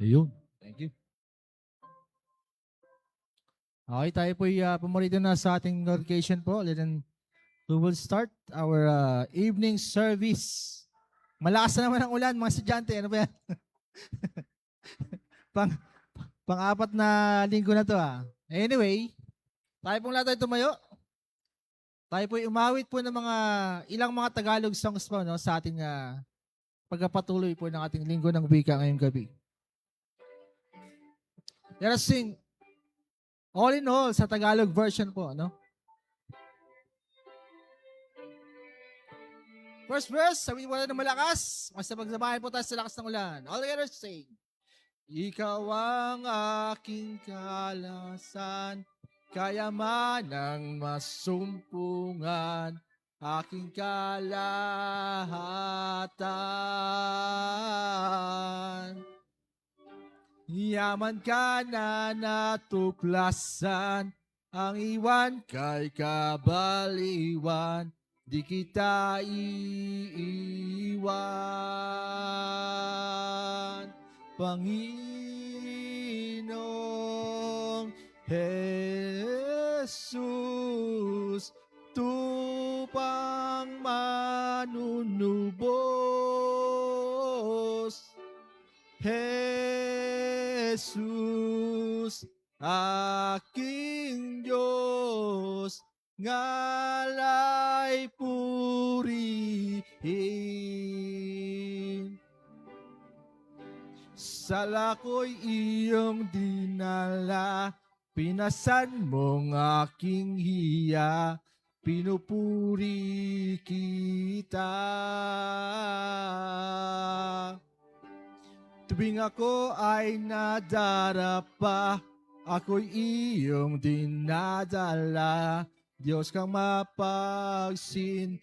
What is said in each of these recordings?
Ayun. Thank you. Okay, tayo po pumarito na sa ating notification po. Then we will start our evening service. Malakas na naman ang ulan, mga estudyante. Ano ba yan? pang, pang-apat na linggo na to Anyway, tayo pong lahat ay tumayo. Tayo po umawit po ng ilang mga Tagalog songs po sa ating pagpapatuloy po ng ating linggo ng wika ngayong gabi. Let us sing All in All sa Tagalog version po, First verse, sabihin mo na ng malakas. Basta magsabahin po tayo sa lakas ng ulan. All together sing. Ikaw ang aking kalasan, kayamanang masumpungan, aking kalahatan. Yaman ka na natuklasan, ang iwan kay kabaliwan, di kita iiwan. Panginoong Jesus, tupang manunubos. Jesus, aking Diyos, ngalay purihin. Sa lako'y iyong dinala, pinasan mong aking hiya, pinupuri kita. Tuwing ako ay nadarapa, ako'y iyong dinadala, Diyos kang mapagsinta.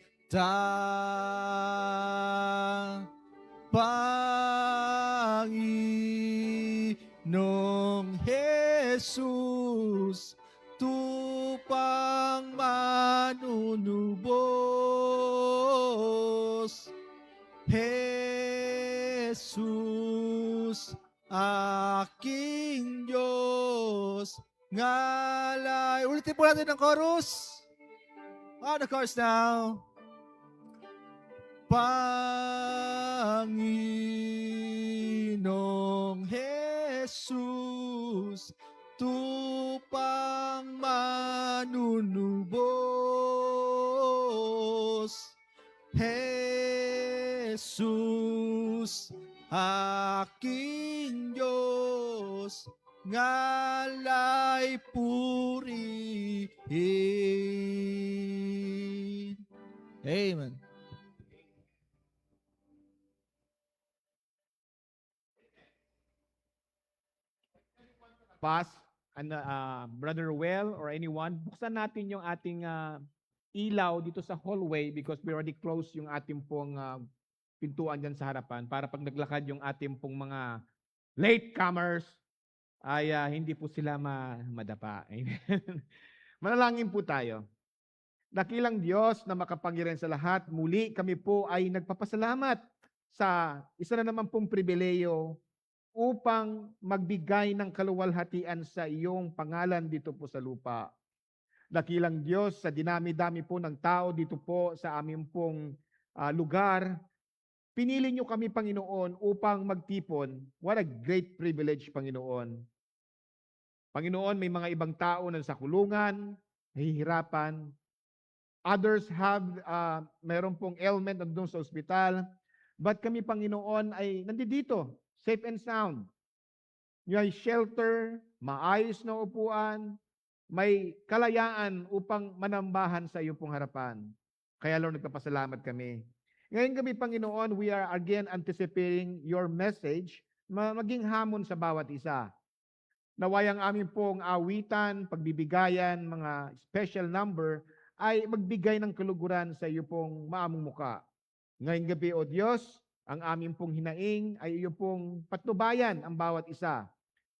Panginoong Jesus, tupang manunubos. Jesus, aking Diyos, ngalay. Ulitin po natin ang chorus. The chorus now. Panginoong Jesus, tupang manunubos. Jesus, aking Diyos, ngalay purihin. Amen. Pass, Brother Well or anyone, buksan natin yung ating ilaw dito sa hallway because we already closed yung ating pong pintuan dyan sa harapan para pag naglakad yung ating pong mga latecomers ay hindi po sila madapa. Amen. Manalangin po tayo. Dakilang Diyos na makapangyarihan sa lahat, muli kami po ay nagpapasalamat sa isa na naman pong pribileyo upang magbigay ng kaluwalhatian sa iyong pangalan dito po sa lupa. Dakilang Diyos, sa dinami-dami po ng tao dito po sa aming pong lugar, pinili niyo kami, Panginoon, upang magtipon. What a great privilege, Panginoon. Panginoon, may mga ibang tao na sa kulungan, nahihirapan. Others have, meron pong ailment nandun sa ospital. But kami, Panginoon, ay nandito, safe and sound. May shelter, maayos na upuan, may kalayaan upang manambahan sa iyong pong harapan. Kaya Lord, nagpapasalamat kami. Ngayon kami, Panginoon, we are again anticipating your message, maging hamon sa bawat isa. Naway ang aming pong awitan, pagbibigayan, mga special number, ay magbigay ng kaluguran sa iyo pong maamong muka. Ngayong gabi, O Diyos, ang aming pong hinaing ay iyo pong patnubayan ang bawat isa.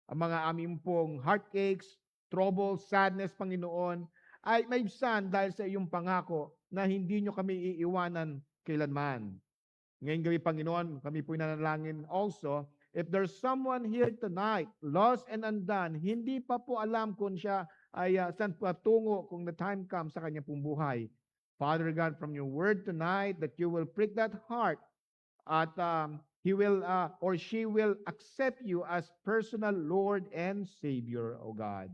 Ang mga aming pong heartaches, trouble, sadness, Panginoon, ay maibsan dahil sa iyong pangako na hindi nyo kami iiwanan kailanman. Ngayong gabi, Panginoon, kami po nanalangin also If there's someone here tonight, lost and undone, hindi pa po alam kung siya ay saan patungo kung the time comes sa kanya pong buhay. Father God, from your word tonight, that you will prick that heart at he will or she will accept you as personal Lord and Savior, O God.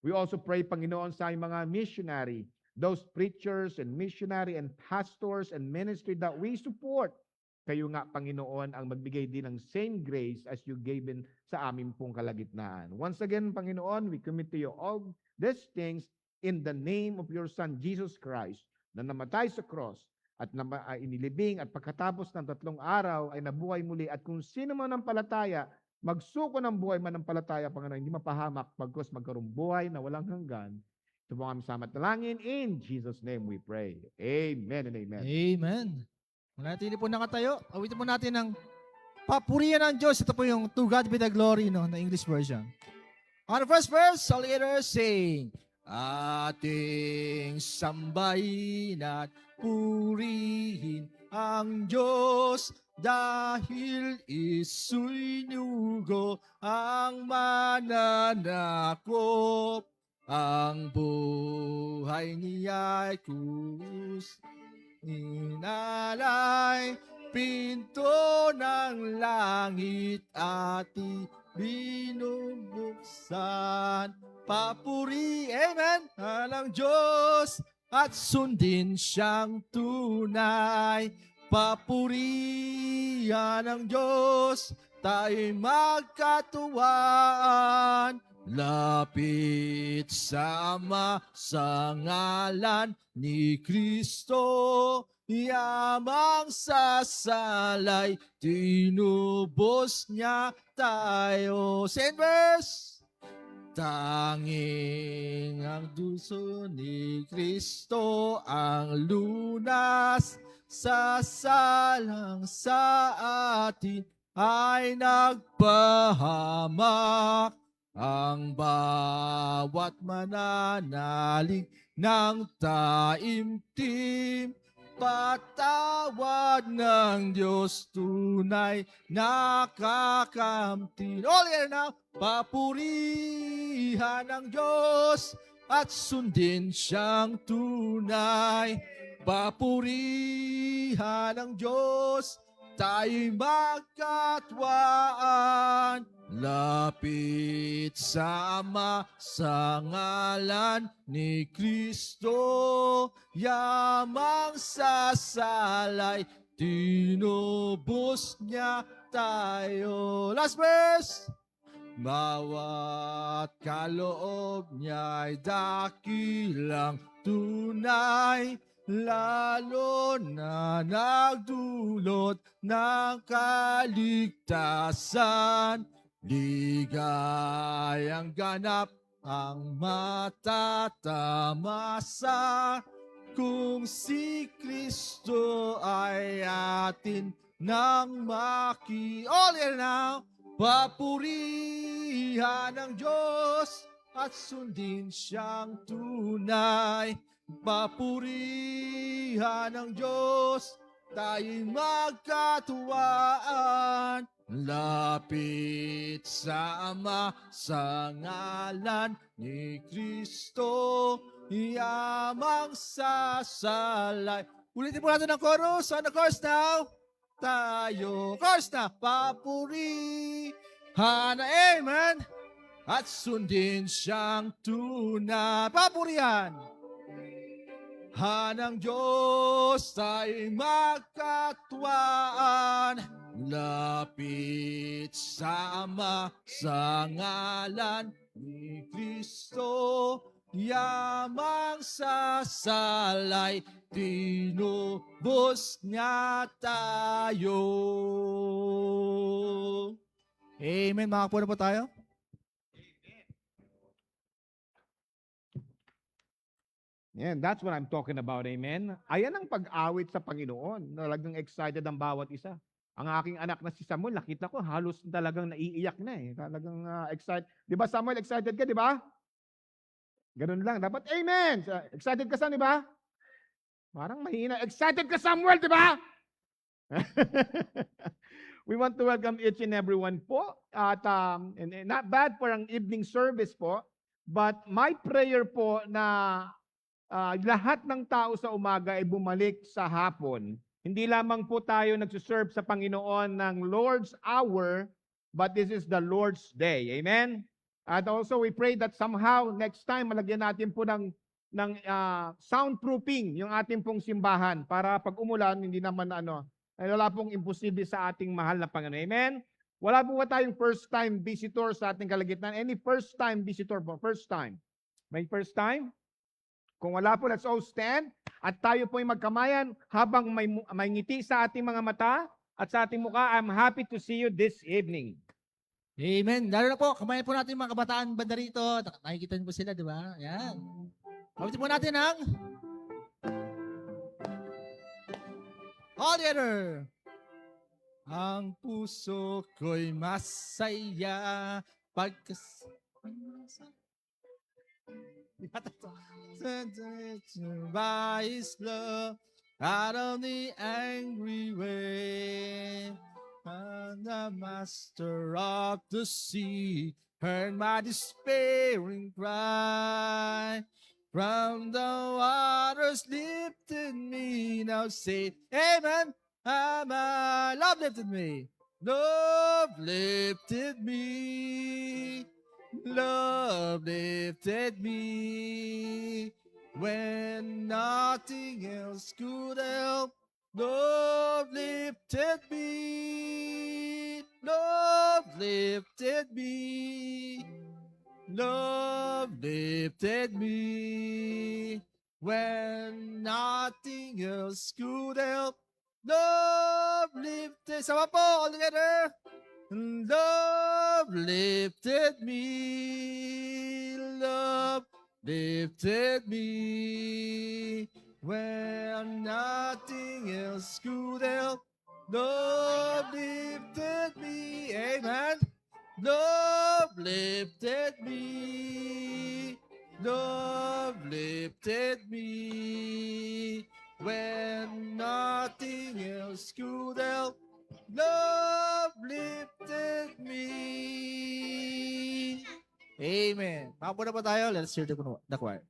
We also pray, Panginoon, sa aming mga missionary, those preachers and missionary and pastors and ministry that we support. Kayo nga, Panginoon, ang magbigay din ng same grace as you gave in sa aming pong kalagitnaan. Once again, Panginoon, we commit to you all these things in the name of your Son, Jesus Christ, na namatay sa cross at inilibing at pagkatapos ng 3 araw ay nabuhay muli at kung sino man ang palataya, magsuko ng buhay manampalataya, Panginoon, hindi mapahamak pagkos magkaroong buhay na walang hanggan. Ito po ang aming sama at dalangin. In Jesus' name we pray. Amen and amen. Amen. Manatili po nakatayo. Awitin po natin ng papurihan ng Diyos. Ito po yung To God be the glory, no, na English version. On the first verse, all together sing. Ating sambahin at purihin ang Diyos dahil isu'y nugo ang mananakop. Ang buhay niya'y krus. Inalay, pinto ng langit ati binubuksan. Papuri, amen, alang Diyos at sundin siyang tunay. Papurihan ng Diyos, tayo'y magkatuwaan. Lapit sa Ama sa ngalan ni Kristo, yamang sasalay, tinubos niya tayo. Second verse. Tanging ang duso ni Kristo ang lunas, sasalang sa atin ay nagpahamak. Ang bawat mananalig ng taimtim, patawad ng Diyos tunay nakakamtin. All here now, papurihan ng Diyos at sundin siyang tunay. Papurihan ng Diyos, tayo'y magkatwaan. Lapit sa Ama sa ngalan ni Kristo, yamang sasalay, tinubos niya tayo. Last verse. Bawat kaloob niya'y dakilang tunay, lalo na nagdulot ng kaligtasan. Ligayang ganap ang matatamasa kung si Kristo ay atin nang All here now, papurihan ng Diyos at sundin siyang tunay. Papurihan ng Diyos, tayo'y magkatuwaan. Lapit sa Ama sa ngalan ni Kristo, yamang sasalay. Ulitin po natin ang chorus. On the chorus now. Tayo. Chorus na. Papurihan. Amen. At sundin siyang tunay. Papurihan. Hanang Diyos ay magkatwaan. Lapit sa Ama sa ngalan ni Kristo, yamang sasalay, tinubos niya tayo. Amen. Makapuno po tayo. Yeah, that's what I'm talking about, amen. Ayan ang pag-awit sa Panginoon. Talagang excited ang bawat isa. Ang aking anak na si Samuel, nakita ko halos talagang naiiyak na eh. Talagang excited. Di ba Samuel, excited ka, di ba? Ganun lang. Dapat amen. Excited ka, di ba? Parang mahina. Excited ka, Samuel, di ba? We want to welcome each and everyone po. At and not bad for ang evening service po. But my prayer po na lahat ng tao sa umaga ay bumalik sa hapon. Hindi lamang po tayo nagsuserve sa Panginoon ng Lord's Hour, but this is the Lord's Day. Amen? And also we pray that somehow next time malagyan natin po ng soundproofing yung ating pong simbahan para pag umulan hindi naman ay wala pong imposible sa ating mahal na Panginoon. Amen? Wala po ba tayong first time visitor sa ating kalagitnaan? Any first time visitor po? First time? May first time? Kung wala po, let's all stand at tayo po ay magkamayan habang may ngiti sa ating mga mata at sa ating mukha. I'm happy to see you this evening. Amen. Lalo na po, kamayan po natin yung mga kabataan banda rito. Nakikita niyo po sila, di ba? Yan. Kapitin po natin ang all together. Ang puso ko'y masaya by His love out of the angry way. And the master of the sea heard my despairing cry. From the waters lifted me. Now say, Amen. Amen. Love lifted me. Love lifted me. Love lifted me. When nothing else could help. Love lifted me. Love lifted me. Love lifted me. When nothing else could help. Love lifted. Sama po, all together. Love lifted me. Love lifted me. When nothing else could help, love lifted me. Amen. Love lifted me. Love lifted me. When nothing else could help, love lifted me. Amen. Papo na po tayo. Let's hear the choir.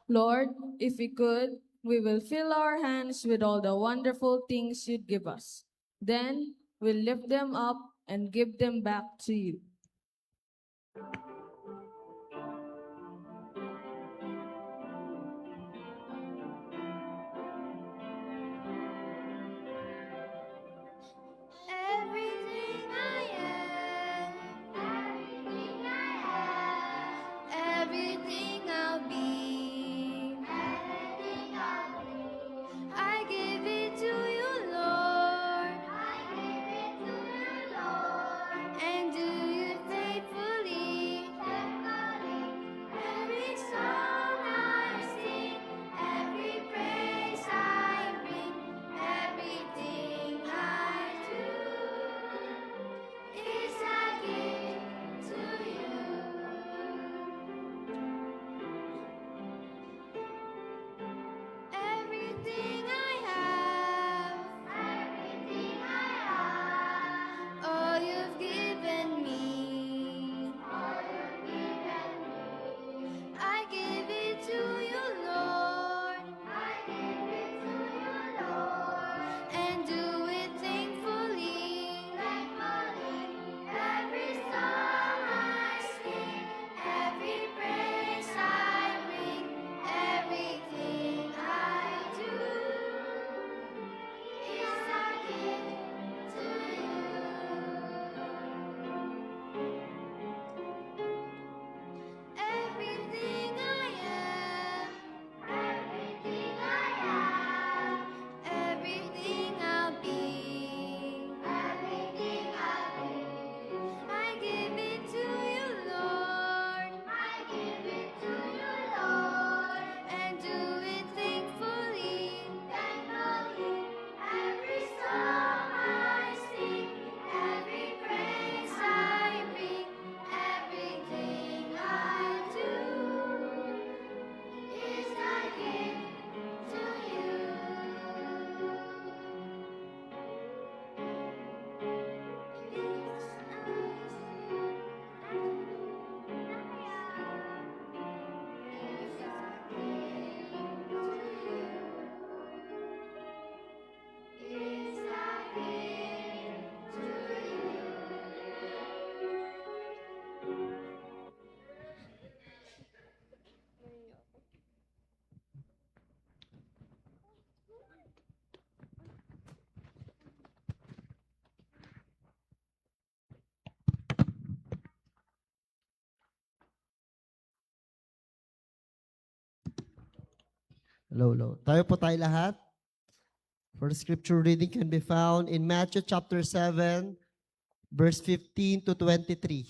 Lord, if we could, we will fill our hands with all the wonderful things you'd give us. Then we'll lift them up and give them back to you. Everything I am, everything I have, everything I'll be, I give it to you, Lord. I give it to you, Lord. And do you faithfully? Low, low. Tayo lahat. For the scripture reading can be found in Matthew chapter 7, verse 15 to 23.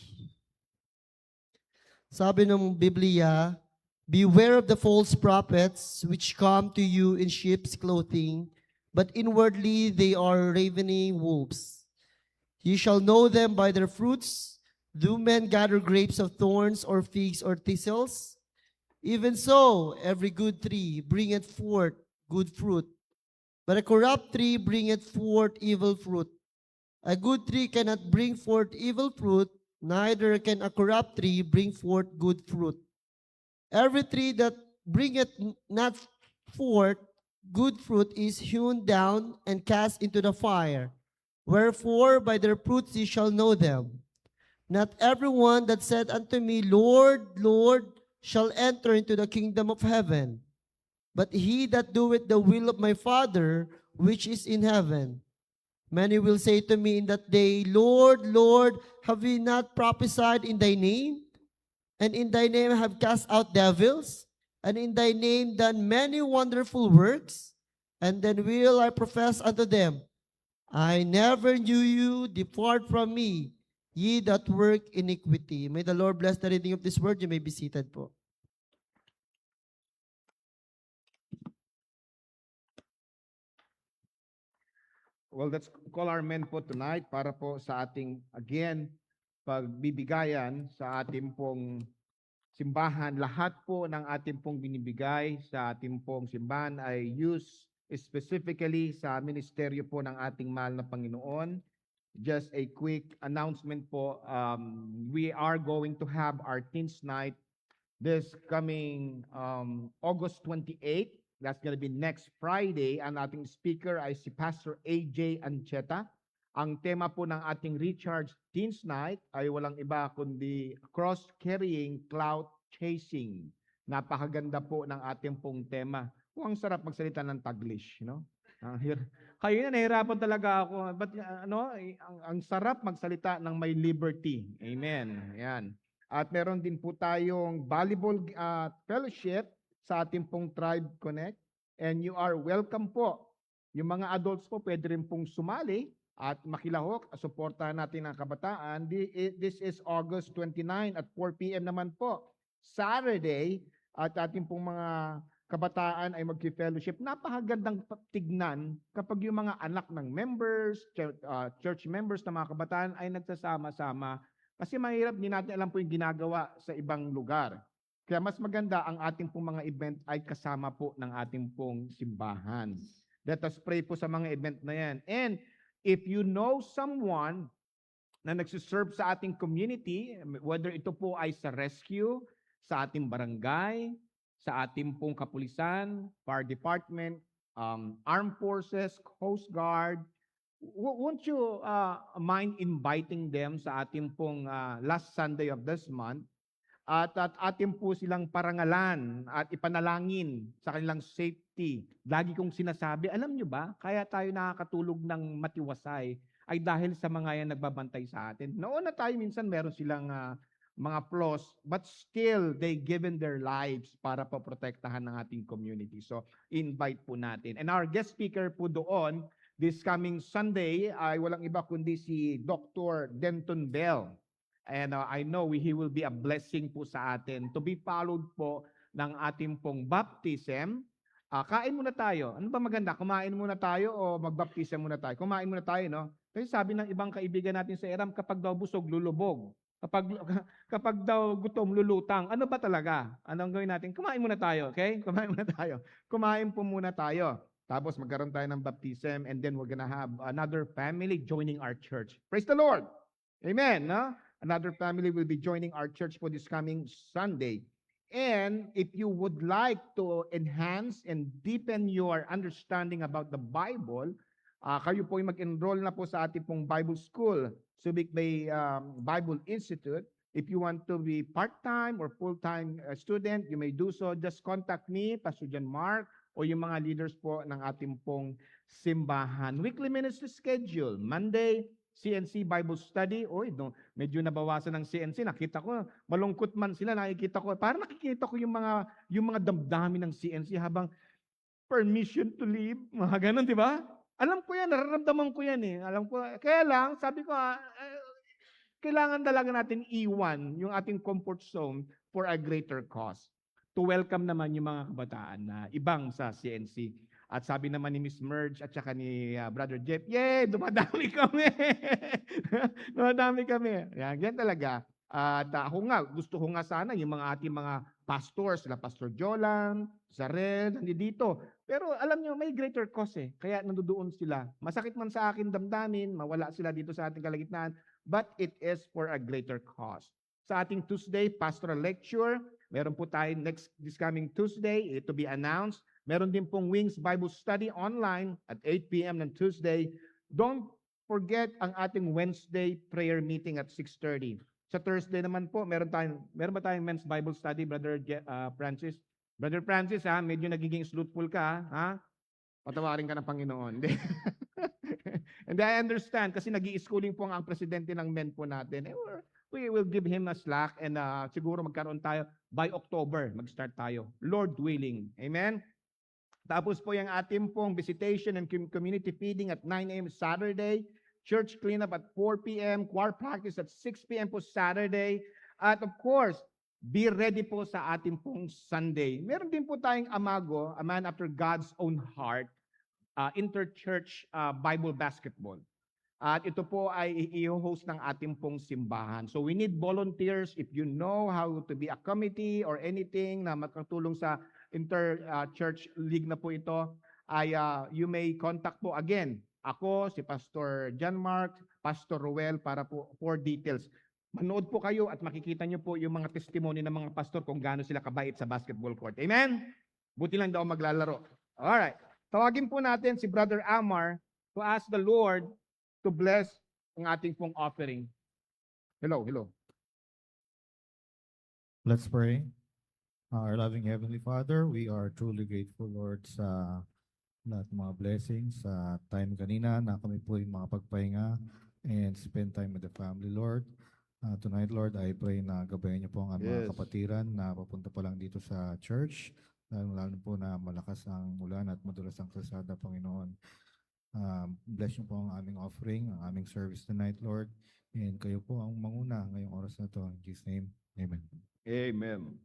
Sabi ng Biblia, beware of the false prophets which come to you in sheep's clothing, but inwardly they are ravening wolves. You shall know them by their fruits. Do men gather grapes of thorns or figs or thistles? Even so, every good tree bringeth forth good fruit, but a corrupt tree bringeth forth evil fruit. A good tree cannot bring forth evil fruit, neither can a corrupt tree bring forth good fruit. Every tree that bringeth not forth good fruit is hewn down and cast into the fire. Wherefore by their fruits ye shall know them. Not everyone that said unto me, Lord, Lord, shall enter into the kingdom of heaven, but he that doeth the will of my Father which is in heaven. Many will say to me in that day, Lord, Lord, have we not prophesied in thy name? And in thy name have cast out devils? And in thy name done many wonderful works? And then will I profess unto them, I never knew you, depart from me, ye that work iniquity. May the Lord bless the reading of this word. You may be seated po. Well, let's call our men po tonight para po sa ating, again, pagbibigayan sa ating pong simbahan. Lahat po ng ating pong binibigay sa ating pong simbahan ay used specifically sa ministeryo po ng ating mahal na Panginoon. Just a quick announcement po, we are going to have our teens night this coming August 28. That's going to be next Friday. Ang ating speaker ay si Pastor AJ Ancheta. Ang tema po ng ating Recharge Teens Night ay walang iba kundi cross-carrying clout chasing. Napakaganda po ng ating pong tema. Kung ang sarap magsalita ng Taglish, no? Kayo na, nahirapan talaga ako. But ang sarap magsalita ng may liberty. Amen. Ayan. At meron din po tayong volleyball fellowship sa ating pong Tribe Connect. And you are welcome po. Yung mga adults po pwede rin pong sumali at makilahok. Suportahan natin ang kabataan. This is August 29 at 4 p.m. naman po. Saturday at ating pong mga kabataan ay mag-fellowship. Napakagandang tignan kapag yung mga anak ng members, church members ng mga kabataan ay nagsasama-sama. Kasi mahirap, hindi natin alam po yung ginagawa sa ibang lugar. Kaya mas maganda ang ating pong mga event ay kasama po ng ating pong simbahan. Let us pray po sa mga event na yan. And if you know someone na nagsiserve sa ating community, whether ito po ay sa rescue, sa ating barangay, sa ating pong kapulisan, fire department, armed forces, coast guard, won't you mind inviting them sa ating pong last Sunday of this month at ating po silang parangalan at ipanalangin sa kanilang safety. Lagi kong sinasabi, alam nyo ba, kaya tayo nakakatulog ng matiwasay ay dahil sa mga yan nagbabantay sa atin. Noon na tayo minsan meron silang mga flaws, but still they given their lives para po protektahan ng ating community. So invite po natin. And our guest speaker po doon this coming Sunday ay walang iba kundi si Dr. Denton Bell. And I know he will be a blessing po sa atin to be followed po ng ating pong baptism. Kain muna tayo. Ano ba maganda? Kumain muna tayo o magbaptism muna tayo? Kumain muna tayo, no? Kasi sabi ng ibang kaibigan natin sa Eram, kapag daw busog, lulubog. Kapag daw gutom, lulutang. Ano ba talaga? Anong gawin natin? Kumain muna tayo, okay? Kumain muna tayo. Kumain po muna tayo. Tapos magkaroon tayo ng baptism and then we're gonna have another family joining our church. Praise the Lord! Amen, no? Another family will be joining our church for this coming Sunday. And if you would like to enhance and deepen your understanding about the Bible, kayo po ay mag-enroll na po sa ating pong Bible School, Subic Bay Bible Institute. If you want to be part-time or full-time student, you may do so. Just contact me, Pastor John Mark, o yung mga leaders po ng ating pong simbahan. Weekly ministry schedule, Monday, CNC Bible Study. Medyo nabawasan ng CNC. Nakita ko, malungkot man sila, nakikita ko. Parang nakikita ko yung mga damdamin ng CNC habang permission to leave. Mga ganun, di ba? Alam ko yan, nararamdaman ko yan eh. Alam ko, kaya lang, sabi ko, kailangan talaga natin iwan yung ating comfort zone for a greater cause. To welcome naman yung mga kabataan na ibang sa CNC. At sabi naman ni Miss Merge at saka ni Brother Jeff, yay, dumadami kami. Dumadami kami. Yan talaga. At ako nga, gusto ko nga sana yung mga ating mga pastors, sila Pastor Jolan, Zarel, nandito. Pero alam nyo, may greater cause eh. Kaya nandoon sila. Masakit man sa akin damdamin, mawala sila dito sa ating kalagitnaan, but it is for a greater cause. Sa ating Tuesday pastoral lecture, meron po tayo this coming Tuesday, to be announced. Meron din pong Wings Bible Study online at 8 p.m. ng Tuesday. Don't forget ang ating Wednesday prayer meeting at 6:30. Sa Thursday naman po, meron ba tayong Men's Bible Study, Brother Francis? Brother Francis, medyo nagiging slothful ka, ha? Patawarin ka ng Panginoon. And I understand, kasi nag-i-schooling po ang presidente ng men po natin. We will give him a slack and siguro magkaroon tayo by October, mag-start tayo. Lord willing. Amen? Tapos po yung ating pong visitation and community feeding at 9 a.m. Saturday, church cleanup at 4 p.m., choir practice at 6 p.m. po Saturday, at of course, be ready po sa ating pong Sunday. Meron din po tayong Amago, a man after God's own heart, inter-church Bible basketball. At ito po ay i-host ng ating pong simbahan. So we need volunteers. If you know how to be a committee or anything na makatulong sa inter-church league na po ito, ay you may contact po again. Ako, si Pastor John Mark, Pastor Ruel, para po for details. Manood po kayo at makikita nyo po yung mga testimony ng mga pastor kung gaano sila kabait sa basketball court. Amen? Buti lang daw maglalaro. Alright. Tawagin po natin si Brother Amar to ask the Lord to bless ang ating pong offering. Hello. Let's pray. Our loving Heavenly Father, we are truly grateful, Lord, sa lahat ng mga blessings. Sa time kanina na kami po yung makapagpahinga and spend time with the family, Lord. Tonight, Lord, I pray na gabayan niyo po ang aming mga kapatiran na papunta pa lang dito sa church. Lalo po na malakas ang ulan at madulas ang kalsada, Panginoon. Bless niyo po ang aming offering, ang aming service tonight, Lord. And kayo po ang manguna ngayong oras na to. In Jesus' name, Amen. Amen.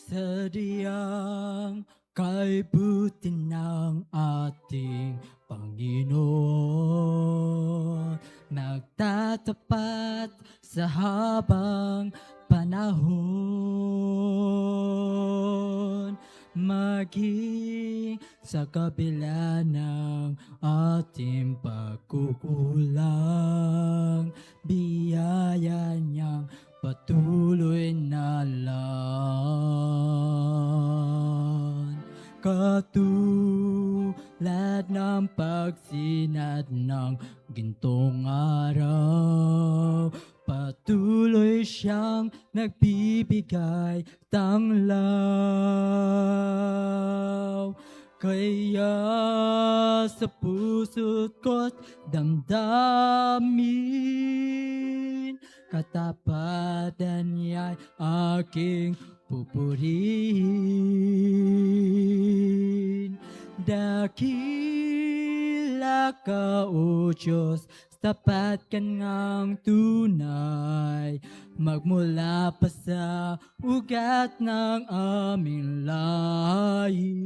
Sadyang kaibuti ng ating Panginoon, nagtatapat sa habang panahon, maging sa kabila ng ating pagkukulang, biyaya niyang patuloy na lang. Katulad ng pagsinat ng gintong araw, patuloy siyang nagbibigay tanglaw. Kaya sa puso't ko't damdamin, katapatan niya'y aking pupurihin. Dakila ka, O Diyos, tapat ka ngang tunay, magmula pa sa ugat ng aming lahi.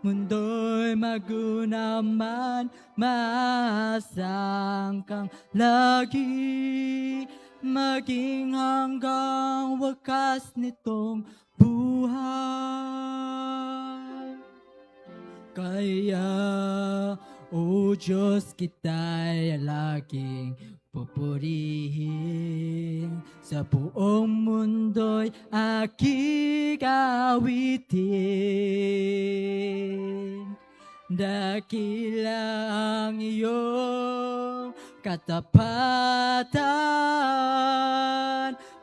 Mundo'y magunaman, maasang kang lagi, maging hanggang wakas nitong buhay. Kaya, O Diyos, kita'y laging pupurihin, sa buong mundo'y aking awitin. Dakila ang iyong katapatan,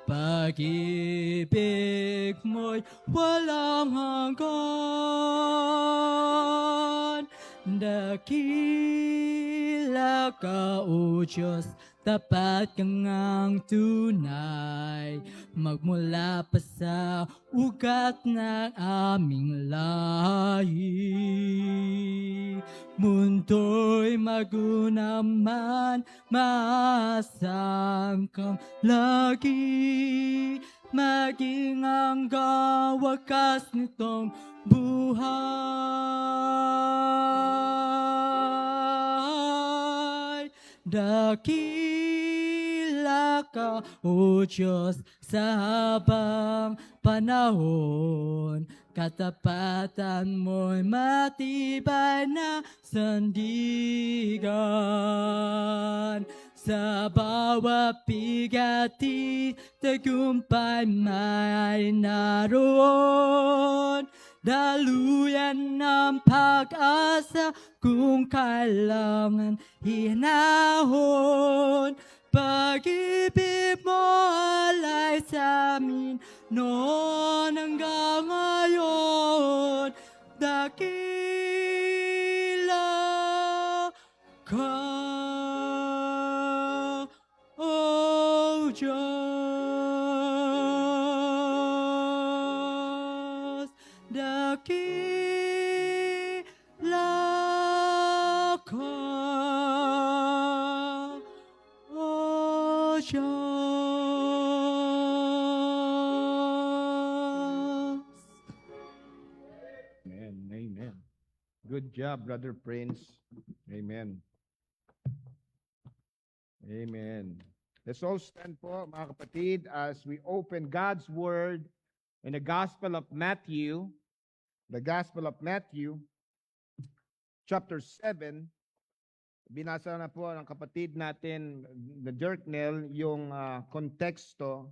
pag-ibig mo'y walang hanggan. Dakila ka, O Diyos, tapat ka ngang tunay, magmula pa sa ugat ng aming lahi. Mundo'y magunaman, maasang kang lagi, maging hanggang wakas nitong buhay. Dakila ka, O Diyos, sa habang panahon, katapatan mo'y matibay na sandigan. Sa bawat bigati, tagumpay may naroon. Daluyan ng pag-asa kung kailangan hinahon. Pag-ibig mo alay sa amin noon hanggang ngayon. Dakila ka, O Diyos. Dakila ka, O Diyos. Amen. Amen. Good job, Brother Prince. Amen. Amen. Let's all stand po, mga kapatid, as we open God's Word in the Gospel of Matthew. The Gospel of Matthew, chapter 7. Binasa na po ng kapatid natin, the Jerknell, yung konteksto.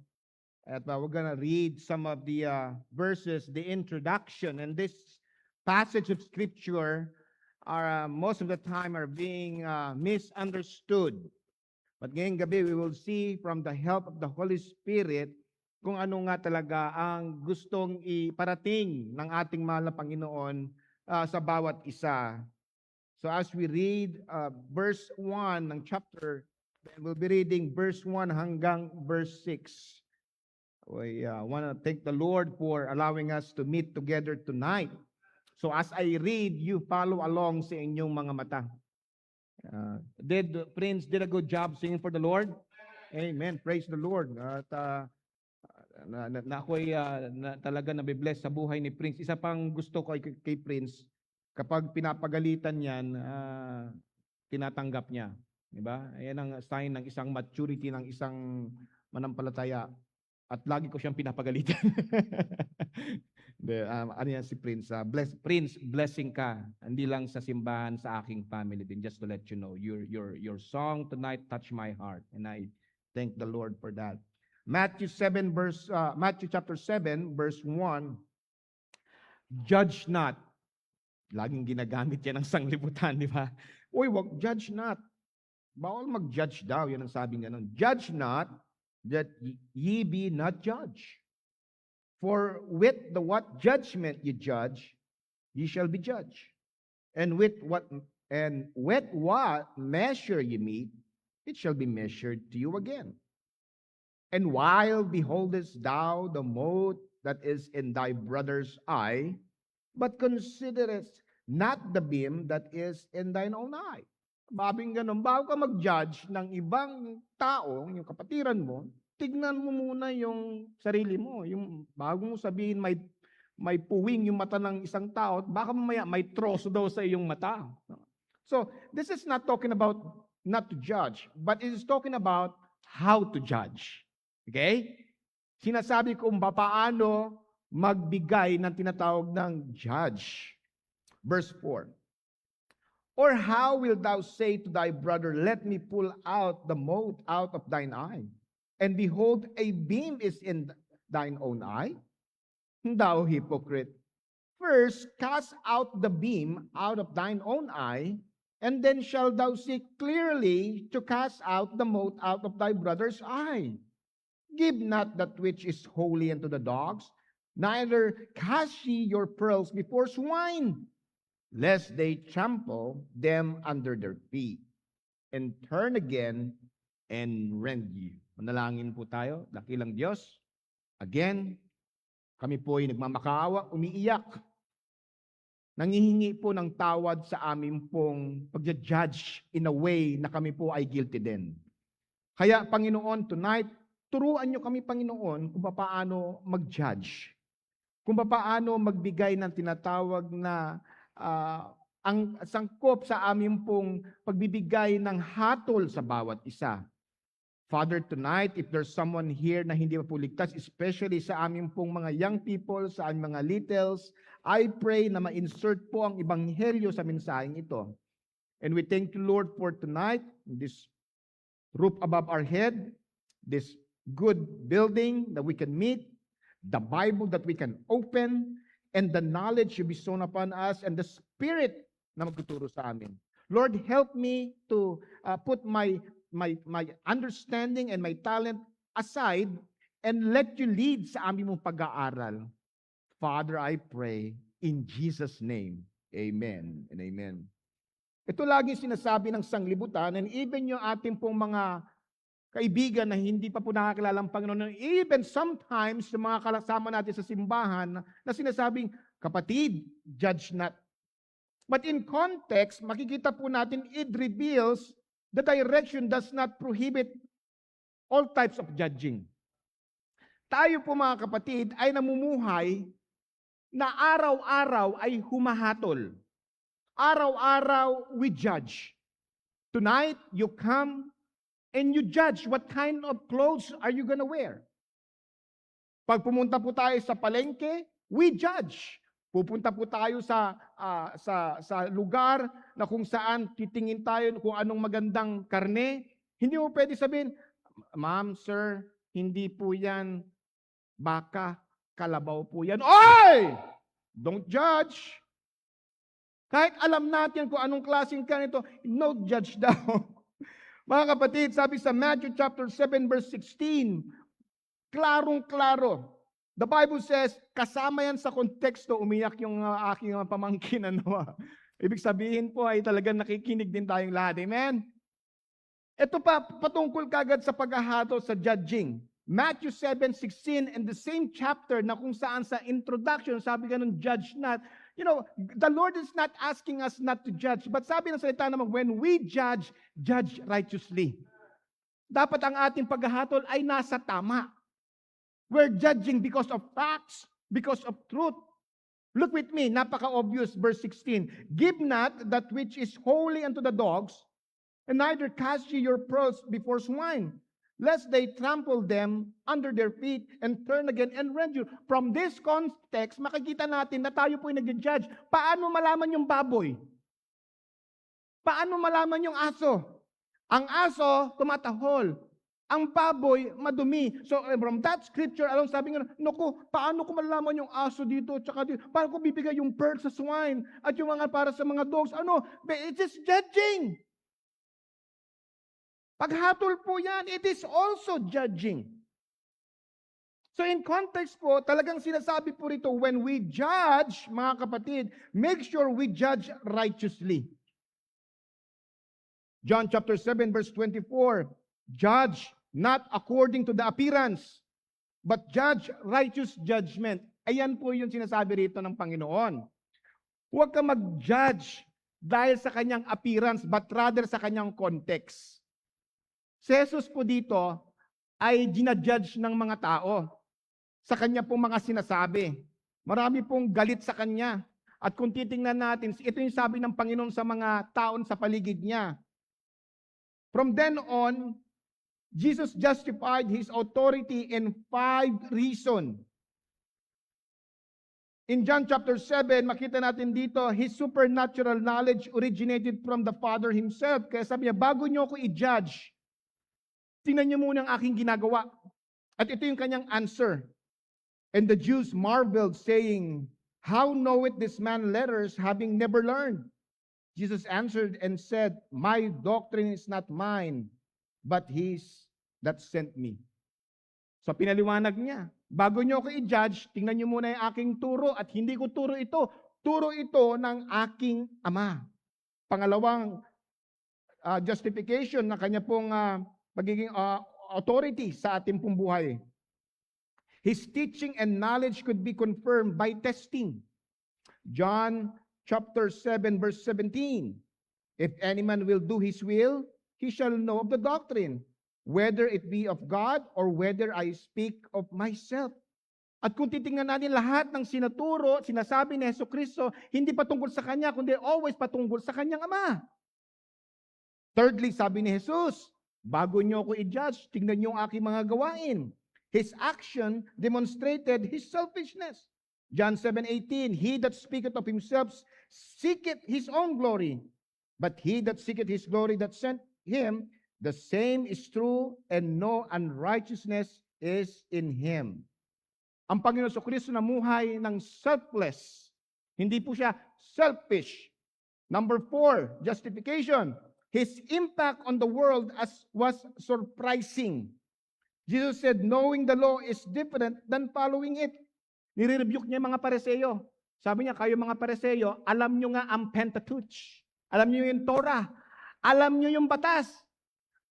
At we're gonna read some of the verses, the introduction. And this passage of Scripture are most of the time are being misunderstood. But ngayong gabi, we will see from the help of the Holy Spirit kung ano nga talaga ang gustong iparating ng ating mahal na Panginoon sa bawat isa. So as we read verse 1 ng chapter, then we'll be reading verse 1 hanggang verse 6. We want to thank the Lord for allowing us to meet together tonight. So as I read, you follow along sa inyong mga mata. Prince did a good job singing for the Lord? Amen. Praise the Lord. At ako'y talaga nabibless sa buhay ni Prince. Isa pang gusto ko kay Prince, kapag pinapagalitan yan, tinatanggap niya. Diba? Ayan ang sign ng isang maturity ng isang manampalataya. At lagi ko siyang pinapagalitan. Ano yan si Prince? Prince, blessing ka. Hindi lang sa simbahan, sa aking family din. Just to let you know, your song tonight touched my heart. And I thank the Lord for that. Matthew chapter 7, verse 1. Judge not. Laging ginagamit yan ng sanglibutan, di ba? Uy, wag judge not. Bawal mag-judge daw. Yan ang sabi nga nun. Judge not, that ye be not judged. For with the what judgment you judge, ye shall be judged. And with what measure you meet, it shall be measured to you again. And while beholdest thou the mote that is in thy brother's eye, but considerest not the beam that is in thine own eye. Babing ganun, bago ka mag-judge ng ibang tao, yung kapatiran mo, tignan mo muna yung sarili mo. Yung bago mo sabihin may puwing yung mata ng isang tao, baka mamaya may troso daw sa iyong mata. So, this is not talking about not to judge, but it is talking about how to judge. Okay? Sinasabi kung paano magbigay ng tinatawag ng judge. Verse 4. Or how wilt thou say to thy brother, let me pull out the mote out of thine eye? And behold, a beam is in thine own eye? Thou hypocrite, first cast out the beam out of thine own eye, and then shalt thou see clearly to cast out the mote out of thy brother's eye. Give not that which is holy unto the dogs, neither cast ye your pearls before swine, lest they trample them under their feet, and turn again and rend you. Manalangin po tayo, dakilang Diyos. Again, kami po ay nagmamakaawa, umiiyak. Nangihingi po ng tawad sa amin pong pagja-judge in a way na kami po ay guilty din. Kaya, Panginoon, tonight, turuan niyo kami, Panginoon, kung paano mag-judge. Kung paano magbigay ng tinatawag na ang sangkop sa amin pong pagbibigay ng hatol sa bawat isa. Father, tonight, if there's someone here na hindi pa po ligtas, especially sa amin pong mga young people, sa aming mga littles, I pray na ma-insert po ang ebanghelyo sa mensaheng ito. And we thank you, Lord, for tonight, this roof above our head, this good building that we can meet, the Bible that we can open, and the knowledge you bestown upon us, and the Spirit na magtuturo sa amin. Lord, help me to put my understanding and my talent aside and let you lead sa aming mong pag-aaral. Father, I pray in Jesus' name. Amen and amen. Ito lagi sinasabi ng sanglibutan, and even yung ating pong mga kaibigan na hindi pa po nakakilala ang Panginoon, even sometimes yung mga kasama natin sa simbahan na sinasabing, kapatid, judge not. But in context, makikita po natin, it reveals the direction does not prohibit all types of judging. Tayo po mga kapatid ay namumuhay na araw-araw ay humahatol. Araw-araw we judge. Tonight, you come and you judge what kind of clothes are you gonna wear. Pag pumunta po tayo sa palengke, we judge. Pupunta po tayo sa lugar na kung saan titingin tayo kung anong magandang karne. Hindi mo pwede sabihin, ma'am, sir, hindi po yan baka, kalabaw po yan. Oy! Don't judge. Kahit alam natin kung anong klaseng karne ito, no judge daw. Mga kapatid, sabi sa Matthew chapter 7 verse 16, klarong-klaro. The Bible says, kasama yan sa konteksto, umiyak yung aking pamangkin. Ibig sabihin po ay talagang nakikinig din tayong lahat. Amen? Ito pa, patungkol kagad sa paghahato sa judging. Matthew 7:16 and the same chapter na kung saan sa introduction, sabi ganun, judge not. You know, the Lord is not asking us not to judge, but sabi ng salita naman, when we judge, judge righteously. Dapat ang ating paghahatol ay nasa tama. We're judging because of facts, because of truth. Look with me, napaka-obvious, verse 16. Give not that which is holy unto the dogs, and neither cast ye your pearls before swine, lest they trample them under their feet and turn again and rend you. From this context, makikita natin na tayo po ay nag-judge. Paano malaman yung baboy? Paano malaman yung aso? Ang aso, tumatahol. Ang baboy, madumi. So from that scripture, alam sabi nga, naku, paano ko malalaman yung aso dito, tsaka dito? Paano ko bibigay yung pearl sa swine at yung mga para sa mga dogs? Ano? It is judging. Paghatol po yan, it is also judging. So in context po, talagang sinasabi po rito, when we judge, mga kapatid, make sure we judge righteously. John chapter 7 verse 24, judge not according to the appearance, but judge righteous judgment. Ayan po yung sinasabi rito ng Panginoon. Huwag ka mag-judge dahil sa kanyang appearance, but rather sa kanyang context. Si Jesus po dito ay ginajudge ng mga tao sa kanya pong mga sinasabi. Marami pong galit sa kanya. At kung titingnan natin, ito yung sabi ng Panginoon sa mga taon sa paligid niya. From then on, Jesus justified His authority in 5 reasons. In John chapter 7, makita natin dito, His supernatural knowledge originated from the Father Himself. Kaya sabi niya, bago niyo ako i-judge, tingnan niyo muna ang aking ginagawa. At ito yung kanyang answer. And the Jews marveled, saying, how knoweth this man letters, having never learned? Jesus answered and said, my doctrine is not mine, but His that sent me. So pinaliwanag niya, bago niyo ako i-judge, tingnan niyo muna yung aking turo, at hindi ko turo ito ng aking Ama. Pangalawang justification na kanya pong pagiging authority sa ating pong buhay. His teaching and knowledge could be confirmed by testing. John chapter 7 verse 17. If any man will do his will, he shall know of the doctrine, whether it be of God or whether I speak of myself. At kung titingnan natin lahat ng sinaturo, sinasabi ni Jesucristo, hindi patungkol sa Kanya, kundi always patungkol sa Kanyang Ama. Thirdly, sabi ni Jesus, bago niyo ako i-judge, tingnan niyo ang aking mga gawain. His action demonstrated His selfishness. John 7:18, he that speaketh of himself seeketh his own glory, but he that seeketh his glory that sent him, the same is true, and no unrighteousness is in him. Ang Panginoon Jesucristo namuhay ng selfless. Hindi po siya selfish. Number 4, justification. His impact on the world was surprising. Jesus said, knowing the law is different than following it. Nire-rebuke niya yung mga Pariseo. Sabi niya, kayo mga Pariseo, alam niyo nga ang Pentateuch. Alam niyo yung Torah. Alam niyo yung batas.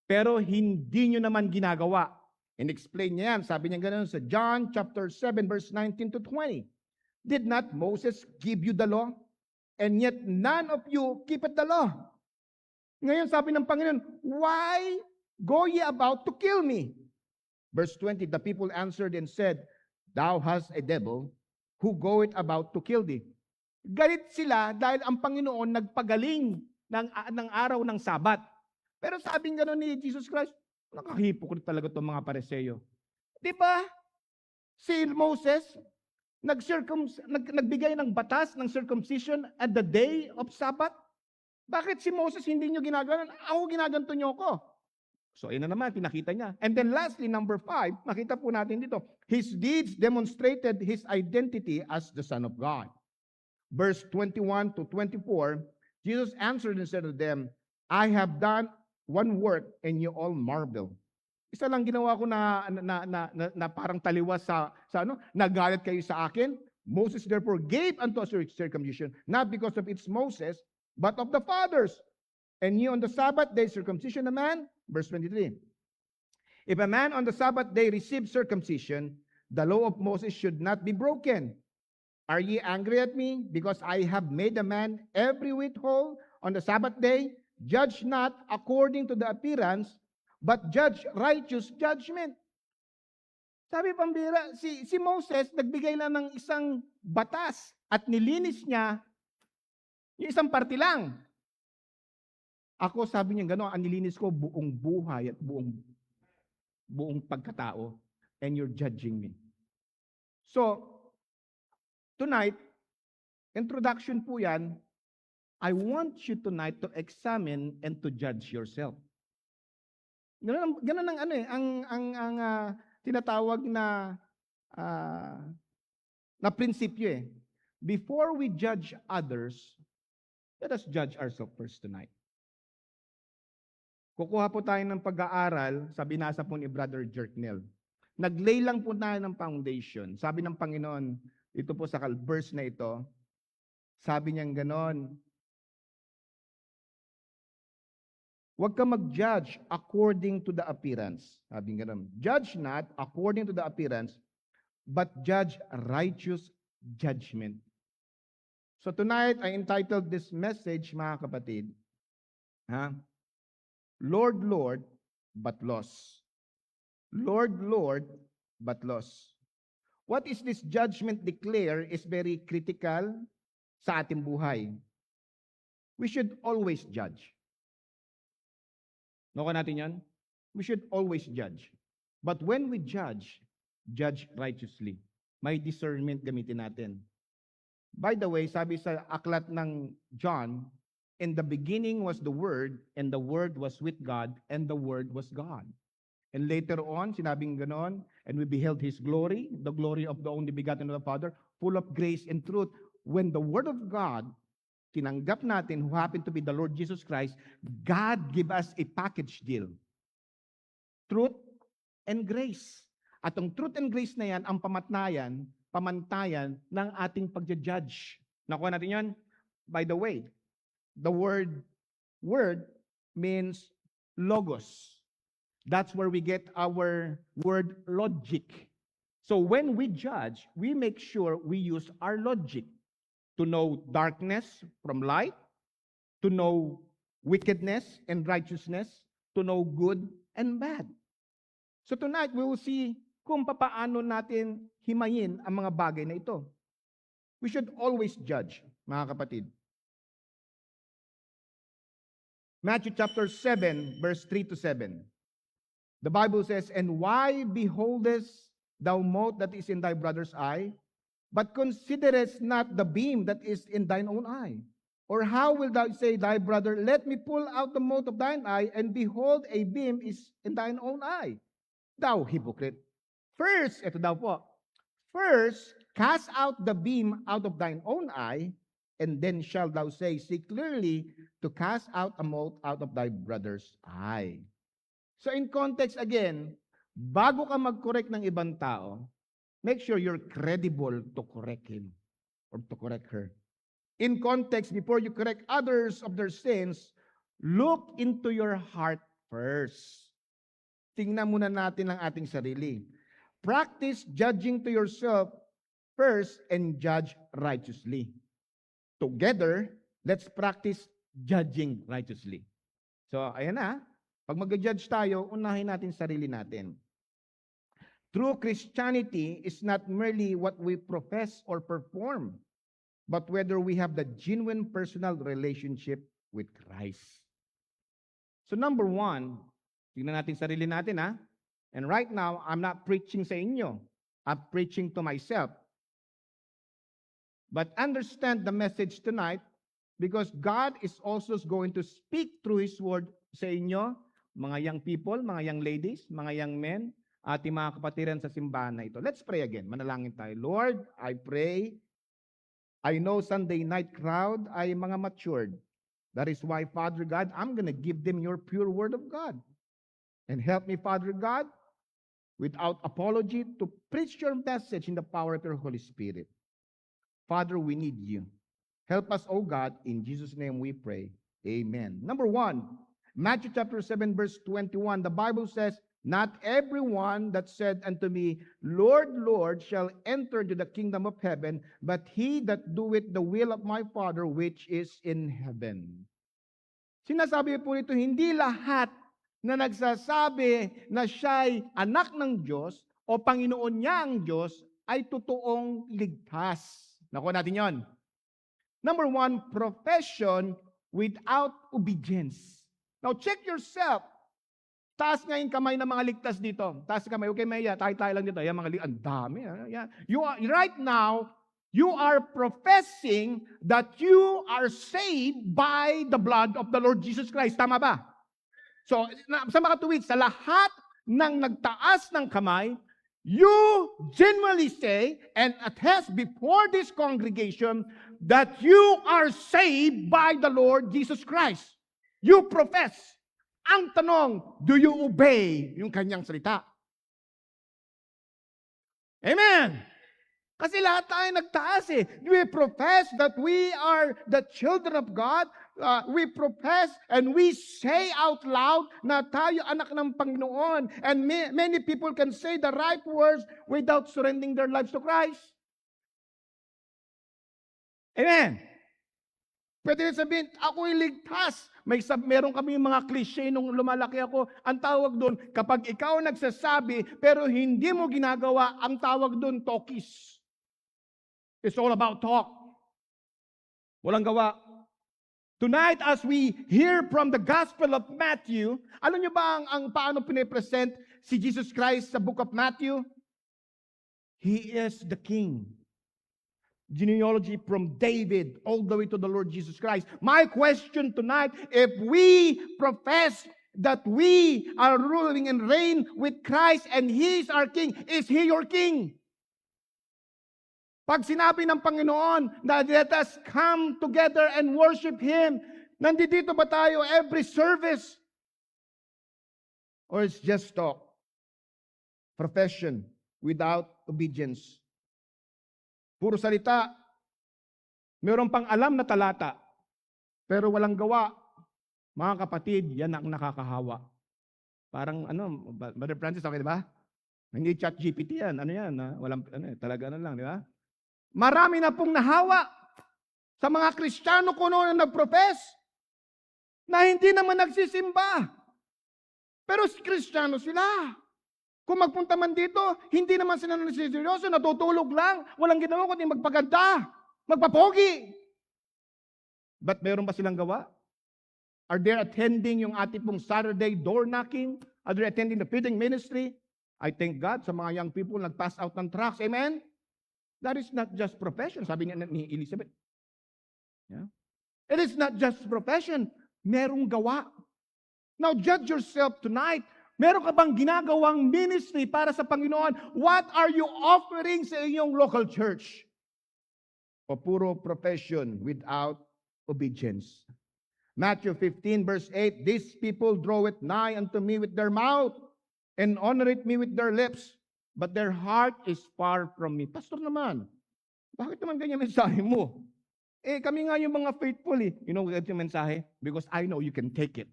Pero hindi niyo naman ginagawa. And explain niya yan. Sabi niya ganoon sa John chapter 7 verse 19 to 20. Did not Moses give you the law? And yet none of you keepeth the law. Ngayon sabi ng Panginoon, why go ye about to kill me? Verse 20, the people answered and said, thou hast a devil, who goeth about to kill thee. Galit sila dahil ang Panginoon nagpagaling ng araw ng Sabat. Pero sabing gano'n ni Jesus Christ, nakahipokrit talaga itong mga Pariseo. Di ba? Si Moses, nagbigay ng batas ng circumcision at the day of Sabbath. Bakit si Moses hindi nyo ginagawa? Ako ginaganto nyo ko. So, yun na naman, pinakita niya. And then lastly, number 5, makita po natin dito, his deeds demonstrated his identity as the Son of God. Verse 21 to 24, Jesus answered and said to them, I have done one work and you all marvel. Isa lang ginawa ko na parang taliwas sa nagalit kayo sa akin. Moses therefore gave unto us circumcision, not because of its Moses, but of the fathers. And you on the Sabbath day circumcision a man? Verse 23. If a man on the Sabbath day receives circumcision, the law of Moses should not be broken. Are ye angry at me because I have made a man every whit whole on the Sabbath day? Judge not according to the appearance, but judge righteous judgment. Sabi pambira, si Moses nagbigay lang ng isang batas at nilinis niya yung isang parte lang. Ako, sabi niya gano'n, ang nilinis ko buong buhay at buong pagkatao, and you're judging me. So, tonight, introduction po yan, I want you tonight to examine and to judge yourself. Ganun ang tinatawag na prinsipyo eh. Before we judge others, let us judge ourselves first tonight. Kukuha po tayo ng pag-aaral sa binasa po ni Brother Jerknell. Naglay lang po tayo ng foundation. Sabi ng Panginoon, ito po sa verse na ito, sabi niyang ganon, huwag ka mag-judge according to the appearance. Sabi ganon, judge not according to the appearance, but judge righteous judgment. So tonight, I entitled this message, mga kapatid, Lord, Lord, but lost. Lord, Lord, but lost. What is this judgment declare is very critical sa ating buhay. We should always judge. Nakuha natin yan? We should always judge. But when we judge, judge righteously. May discernment gamitin natin. By the way, sabi sa aklat ng John, in the beginning was the Word, and the Word was with God, and the Word was God. And later on, sinabing ganon, and we beheld His glory, the glory of the only begotten of the Father, full of grace and truth. When the Word of God, tinanggap natin, who happened to be the Lord Jesus Christ, God give us a package deal. Truth and grace. At ang truth and grace na yan, ang pamantayan ng ating pagja-judge. Nakuha natin yan? By the way, the word means logos. That's where we get our word logic. So when we judge, we make sure we use our logic to know darkness from light, to know wickedness and righteousness, to know good and bad. So tonight, we will see kung paano natin himayin ang mga bagay na ito. We should always judge, mga kapatid. Matthew chapter 7, verse 3 to 7. The Bible says, "And why beholdest thou mote that is in thy brother's eye, but considerest not the beam that is in thine own eye? Or how wilt thou say thy brother, Let me pull out the mote of thine eye, and behold, a beam is in thine own eye? Thou hypocrite. First, ito daw po, first, cast out the beam out of thine own eye, and then shalt thou say, See clearly to cast out a mote out of thy brother's eye." So in context again, bago ka mag-correct ng ibang tao, make sure you're credible to correct him or to correct her. In context, before you correct others of their sins, look into your heart first. Tingnan muna natin ang ating sarili. Practice judging to yourself first and judge righteously. Together, let's practice judging righteously. So, ayan na. Pag mag-judge tayo, unahin natin sarili natin. True Christianity is not merely what we profess or perform, but whether we have the genuine personal relationship with Christ. So number one, tingnan natin sarili natin ha. And right now, I'm not preaching sa inyo. I'm preaching to myself. But understand the message tonight because God is also going to speak through His word sa inyo, mga young people, mga young ladies, mga young men, ating mga kapatiran sa simbahan na ito. Let's pray again. Manalangin tayo. Lord, I pray. I know Sunday night crowd ay mga matured. That is why, Father God, I'm going to give them your pure word of God. And help me, Father God, without apology, to preach your message in the power of your Holy Spirit. Father, we need you. Help us, O God. In Jesus' name we pray. Amen. Number one, Matthew chapter 7, verse 21, the Bible says, Not everyone that said unto me, Lord, Lord, shall enter into the kingdom of heaven, but he that doeth the will of my Father which is in heaven. Sinasabi po nito, hindi lahat na nagsasabi na siya'y anak ng Diyos o Panginoon niya ang Diyos ay totoong ligtas. Nakuha natin yon. Number one, profession without obedience. Now, check yourself. Taas nga yung kamay ng mga ligtas dito. Taas kamay. Okay, Maya, tayo lang dito. Yan, mga ligtas. Ang dami. Yan. You are, right now, you are professing that you are saved by the blood of the Lord Jesus Christ. Tama ba? So, sa mga tuwid, sa lahat ng nagtaas ng kamay, you genuinely say and attest before this congregation that you are saved by the Lord Jesus Christ. You profess. Ang tanong, do you obey yung kanyang salita? Amen. Kasi lahat tayo nagtaas eh. We profess that we are the children of God. We profess and we say out loud na tayo anak ng Panginoon. And many people can say the right words without surrendering their lives to Christ. Amen. Pwede rin sabihin, ako'y ligtas. Meron kami mga cliche nung lumalaki ako. Ang tawag doon, kapag ikaw nagsasabi, pero hindi mo ginagawa, ang tawag doon, talkies. It's all about talk. Walang gawa. Tonight, as we hear from the Gospel of Matthew, alam niyo ba ang paano pinipresent si Jesus Christ sa book of Matthew? He is the King. Genealogy from David all the way to the Lord Jesus Christ. My question tonight, if we profess that we are ruling and reign with Christ and He is our King, is He your King? Pag sinabi ng Panginoon na let us come together and worship Him, nandito ba tayo every service? Or it's just talk? Profession without obedience. Puro salita. Meron pang alam na talata. Pero walang gawa. Mga kapatid, yan ang nakakahawa. Parang Brother Francis, okay, di ba? Hindi chat GPT yan. Ano yan? Walang, talaga lang, di ba? Marami na pong nahawa sa mga Kristiyano kuno na nag-profess na hindi naman nagsisimba. Pero Kristiyano sila. Kung magpunta man dito, hindi naman sila nasiseryoso, natutulog lang, walang ginawa kundi magpaganda, magpapogi. But meron ba silang gawa? Are they attending yung ating pong Saturday door knocking? Are they attending the feeding ministry? I thank God sa mga young people nag-pass out ng tracts. Amen? That is not just profession, sabi ni Elizabeth. Yeah? It is not just profession, merong gawa. Now judge yourself tonight. Meron ka bang ginagawang ministry para sa Panginoon? What are you offering sa inyong local church? O puro profession without obedience? Matthew 15 verse 8, these people draw it nigh unto me with their mouth and honor it me with their lips, but their heart is far from me. Pastor naman, bakit naman ganyan mensahe mo? Kami nga yung mga faithful eh. You know, yung mensahe? Because I know you can take it.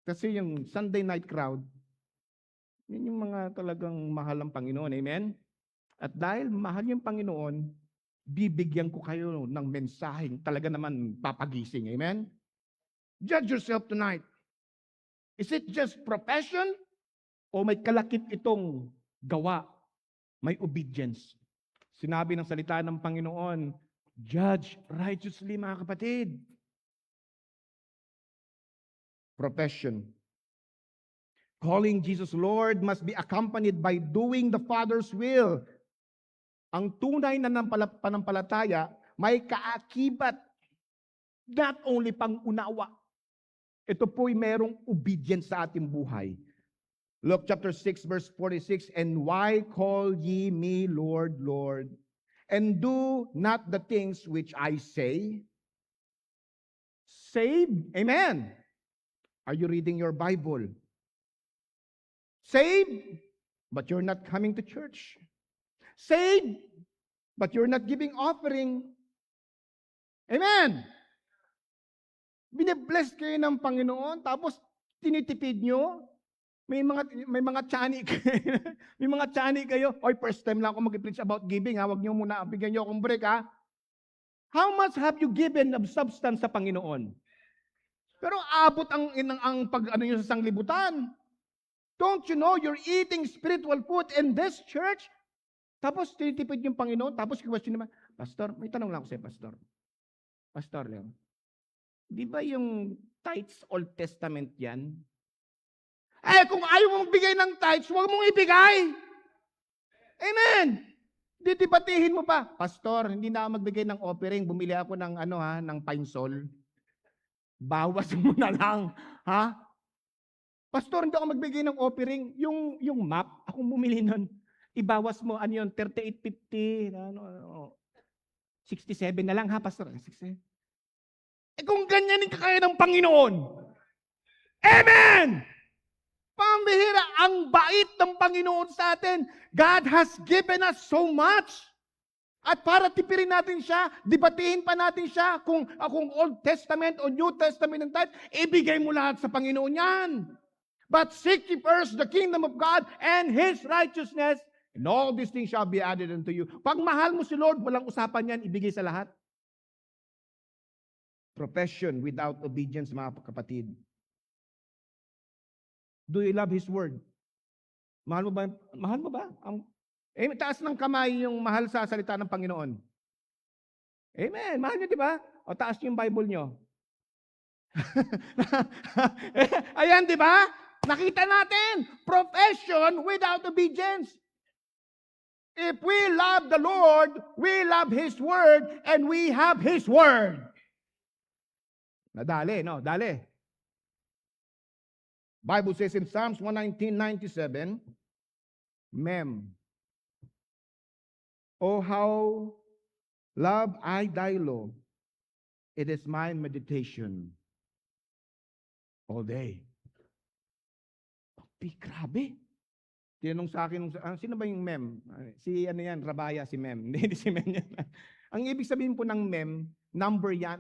Kasi yung Sunday night crowd, yun yung mga talagang mahal ng Panginoon. Amen? At dahil mahal yung Panginoon, bibigyan ko kayo ng mensaheng talaga naman papagising. Amen? Judge yourself tonight. Is it just profession? O may kalakip itong gawa? May obedience. Sinabi ng salita ng Panginoon, judge righteously, mga kapatid. Profession. Calling Jesus Lord must be accompanied by doing the Father's will. Ang tunay na panampalataya may kaakibat, not only pang-unawa. Ito po'y merong obedience sa ating buhay. Luke chapter 6 verse 46, and why call ye me Lord, Lord, and do not the things which I say? Save? Amen. Are you reading your Bible? Saved, but you're not coming to church. Saved, but you're not giving offering. Amen. Bine-bless kayo ng Panginoon, tapos tinitipid nyo. May mga tsani kayo. May mga tsani kayo. Oy, first time lang ako mag-preach about giving. Huwag nyo muna, bigyan nyo akong break, ha? How much have you given of substance sa Panginoon? Pero abot ang nyo sa sanglibutan. Don't you know you're eating spiritual food in this church? Tapos tinitipid yung Panginoon, tapos question naman, Pastor, may tanong lang ako sa'yo, Pastor. Pastor Leo, di ba yung tithes Old Testament yan? Kung ayaw mong bigay ng tithes, huwag mong ibigay. Amen. Didibatihin mo pa, Pastor, hindi na ako magbigay ng offering, bumili ako ng ng pine sol. Bawas mo na lang, ha? Pastor, hindi ako magbigay ng offering. Yung map, akong bumili nun. Ibawas mo, 38.50, 67 na lang, ha, Pastor? 67. Kung ganyan yung kakaya ng Panginoon. Amen! Pambihira, ang bait ng Panginoon sa atin. God has given us so much. At para tipirin natin siya, debatihin pa natin siya kung Old Testament o New Testament ng tithe, ibigay mo lahat sa Panginoon yan. But seek ye first the kingdom of God and His righteousness, and all these things shall be added unto you. Pag mahal mo si Lord, walang usapan yan, ibigay sa lahat. Profession without obedience, mga kapatid. Do you love His Word? Mahal mo ba? Mahal mo ba? Taas ng kamay yung mahal sa salita ng Panginoon. Amen. Mahal niyo, di ba? O taas niyo yung Bible niyo. Ayan, di ba? Nakita natin. Profession without obedience. If we love the Lord, we love His Word, and we have His Word. Nadali, no? Dali. Bible says in Psalms 119:97, Mem, oh how love I thy law, it is my meditation all day. Grabe. Tinanong sa akin, sino ba yung Mem? Si ano yan, Rabaya si Mem. Hindi si Mem yan. Ang ibig sabihin po ng Mem, number yan,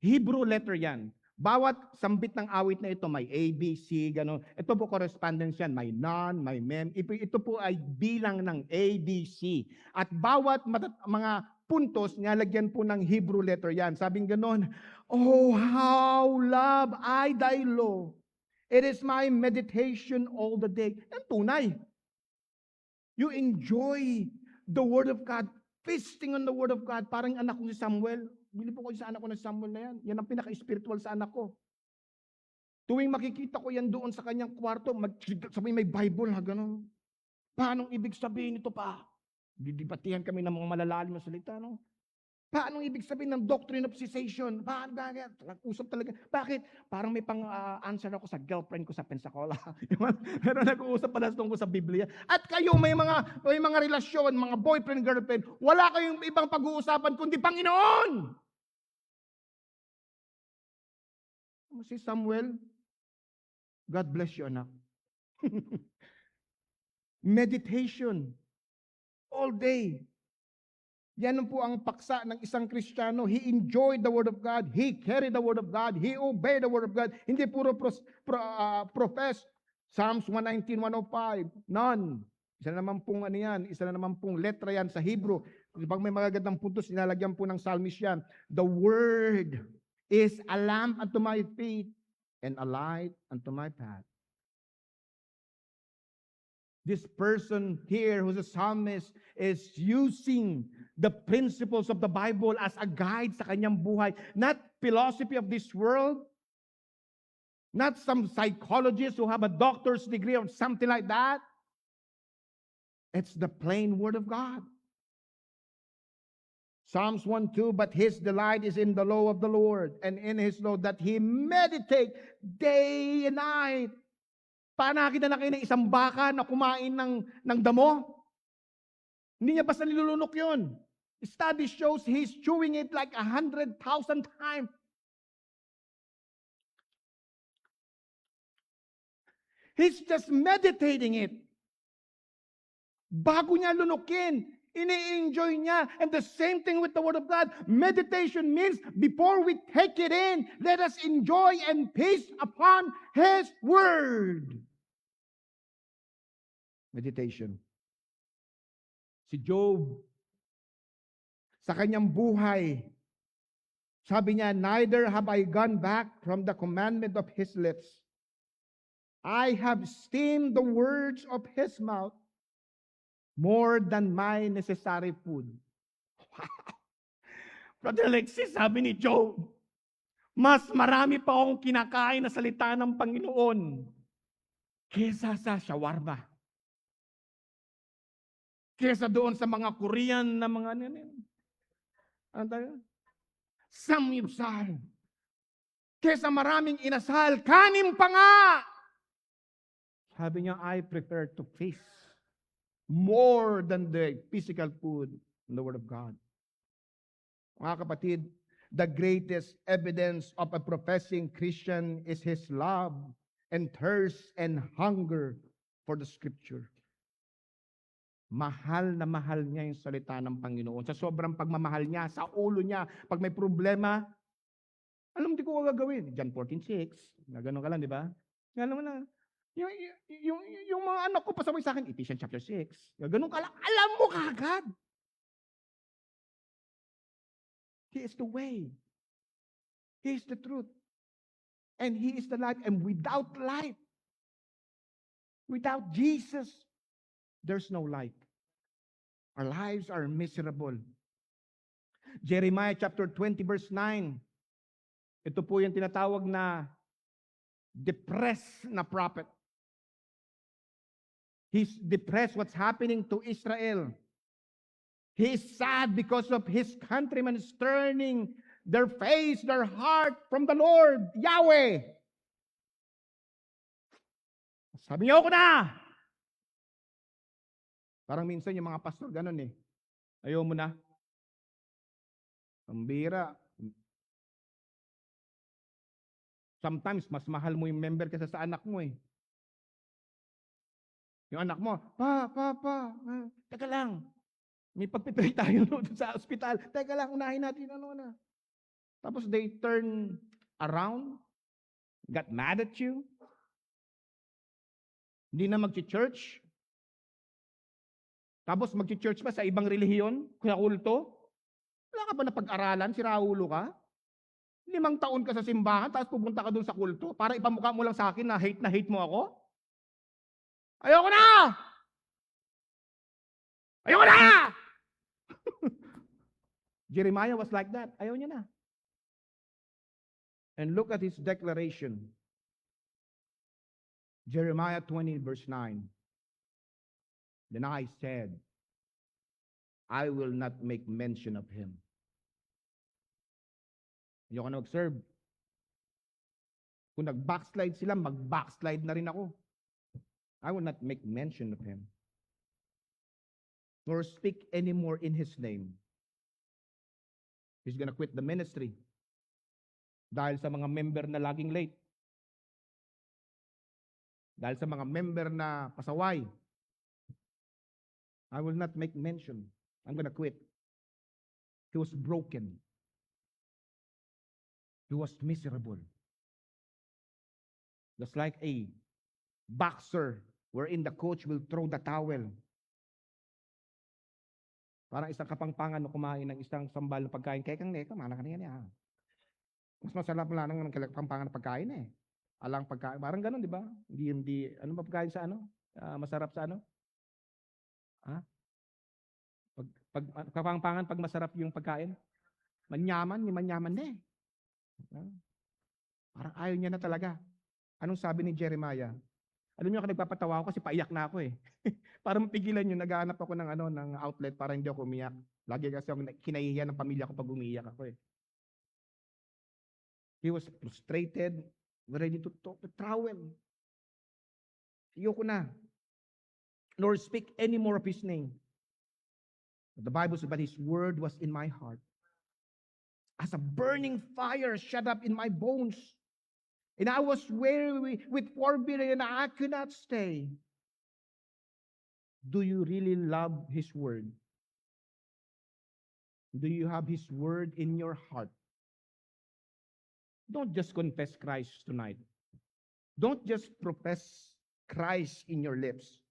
Hebrew letter yan. Bawat sambit ng awit na ito, may A, B, C, gano'n. Ito po correspondence yan, may non, may mem. Ito po ay bilang ng A, B, C. At bawat mga puntos, nilalagyan po ng Hebrew letter yan. Sabing gano'n, oh, how love I thy law. It is my meditation all the day. Yan tunay. You enjoy the Word of God, feasting on the Word of God, parang anak ko si Samuel. Bili po ko sa anak ko na Samuel na yan. Yan ang pinaka-spiritual sa anak ko. Tuwing makikita ko yan doon sa kanyang kwarto, sabi may Bible na gano'n. Paanong ibig sabihin ito pa? Didibatihan kami ng mga malalalim na salita, no? Paanong ibig sabihin ng doctrine of cessation? Bakit? Usap talaga. Bakit? Parang may pang-answer ako sa girlfriend ko sa Pensacola. Pero nag-uusap pala tungkol sa Biblia. At kayo may mga relasyon, mga boyfriend, girlfriend, wala kayong ibang pag-uusapan kundi Panginoon. Si Samuel, God bless you, anak. Meditation. All day. Yan po ang paksa ng isang Kristiyano. He enjoyed the Word of God. He carried the Word of God. He obeyed the Word of God. Hindi puro profess. Psalms 119, 105. None. Isa na naman pong ano yan. Isa na naman pong letra yan sa Hebrew. Pag may magagandang puntos, nilalagyan po ng psalmist yan. The Word is a lamp unto my feet and a light unto my path. This person here who's a psalmist is using the principles of the Bible as a guide sa kanyang buhay. Not philosophy of this world. Not some psychologists who have a doctor's degree or something like that. It's the plain Word of God. Psalms 1:2, but his delight is in the law of the Lord, and in his law that he meditate day and night. Nakita na kayo ng isang baka na kumain ng damo? Hindi niya basta nilulunok yun. Study shows he's chewing it like 100,000 times. He's just meditating it. Bago niya lunukin, ini-enjoy niya. And the same thing with the Word of God. Meditation means before we take it in, let us enjoy and feast upon His Word. Meditation. Si Job, sa kanyang buhay, sabi niya, neither have I gone back from the commandment of His lips. I have esteemed the words of His mouth more than my necessary food. Wow. Brother Alexis, sabi ni Job, mas marami pa akong kinakain na salita ng Panginoon kesa sa shawarma. Kesa doon sa mga Korean na mga samyupsal. Kesa maraming inasal, kanin pa nga. Sabi niya, I prefer to feast more than the physical food in the Word of God. Mga kapatid, the greatest evidence of a professing Christian is his love and thirst and hunger for the Scripture. Mahal na mahal niya yung salita ng Panginoon. Sa sobrang pagmamahal niya, sa ulo niya, pag may problema, alam, di ko gagawin. John 14:6. Gano'n ka lang, di ba? Alam mo na. Yung mga anak ko pasaway sa akin, Ephesians chapter 6. Gano'n ka lang. Alam mo kagad. He is the way. He is the truth. And He is the light. And without light, without Jesus, there's no light. Our lives are miserable. Jeremiah chapter 20 verse 9. Ito po yung tinatawag na depressed na prophet. He's depressed what's happening to Israel. He is sad because of his countrymen turning their face, their heart from the Lord, Yahweh. Sabi niyo, ako na! Parang minsan yung mga pastor ganun eh. Ayaw mo na. Ang bira. Sometimes, mas mahal mo yung member kaysa sa anak mo eh. Yung anak mo, pa, teka lang. May pagpipray tayo doon sa ospital. Teka lang, unahin natin ano na. Tapos they turn around, got mad at you. Hindi na magchi-church. Tapos magchi-church pa sa ibang relihiyon, kaya kulto. Wala ka ba na pag-aralan? Si Raulo ka? 5 taon ka sa simbahan, tapos pupunta ka doon sa kulto para ipamukha mo lang sa akin na hate mo ako? Ayoko na! Ayoko na! Jeremiah was like that. Ayaw niya na. And look at his declaration. Jeremiah 20 verse 9. Then I said, I will not make mention of him. Ayoko na mag-serve. Kung nag-backslide sila, mag-backslide na rin ako. I will not make mention of him. Nor speak anymore in his name. He's gonna quit the ministry. Dahil sa mga member na laging late. Dahil sa mga member na pasaway. I will not make mention. I'm gonna quit. He was broken. He was miserable. Just like a boxer wherein the coach will throw the towel. Parang isang kapangpangan na kumain ng isang sambal na pagkain. Kaya kang neka, mana ka na yan. Mas masarap lang ng kapangpangan na pagkain eh. Alang pagkain. Parang ganun, di ba? Hindi, ano ba pagkain sa ano? Masarap sa ano? Ha? Kapangpangan pag masarap yung pagkain? Manyaman na eh. Parang ayaw niya na talaga. Anong sabi ni Jeremiah? Alam niyo, nagpapatawa ako kasi paiyak na ako eh. Para mapigilan yun, naghahanap ako ng outlet para hindi ako umiyak. Lagi kasi ako kinahihiya ng pamilya ko pag umiyak ako eh. He was frustrated, ready to travel. Ayoko na. Nor speak any more of his name. But the Bible says, but his word was in my heart. As a burning fire shut up in my bones. And I was weary with forbearing, and I could not stay. Do you really love His word? Do you have His word in your heart? Don't just confess Christ tonight. Don't just profess Christ in your lips.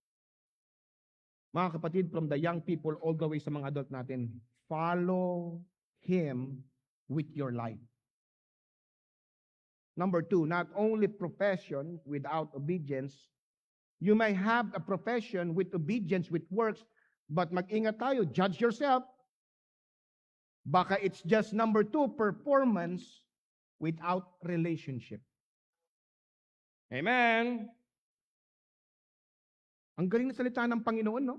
Mga kapatid, from the young people all the way sa mga adult natin, follow Him with your life. Number 2, not only profession without obedience, you may have a profession with obedience, with works, but mag-ingat tayo, judge yourself. Baka it's just number 2, performance without relationship. Amen. Ang galing na salita ng Panginoon, no?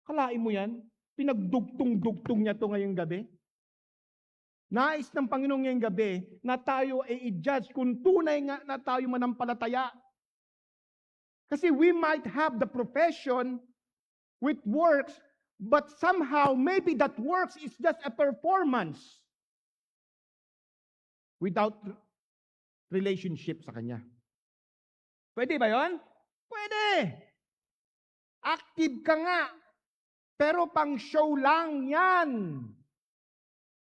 Kalain mo yan? Pinagdugtong-dugtong niya to ngayong gabi. Nais ng Panginoon ngayong gabi na tayo ay i-judge kung tunay nga na tayo manampalataya. Kasi we might have the profession with works, but somehow maybe that works is just a performance without relationship sa Kanya. Pwede ba yon? Pwede. Active ka nga. Pero pang show lang yan.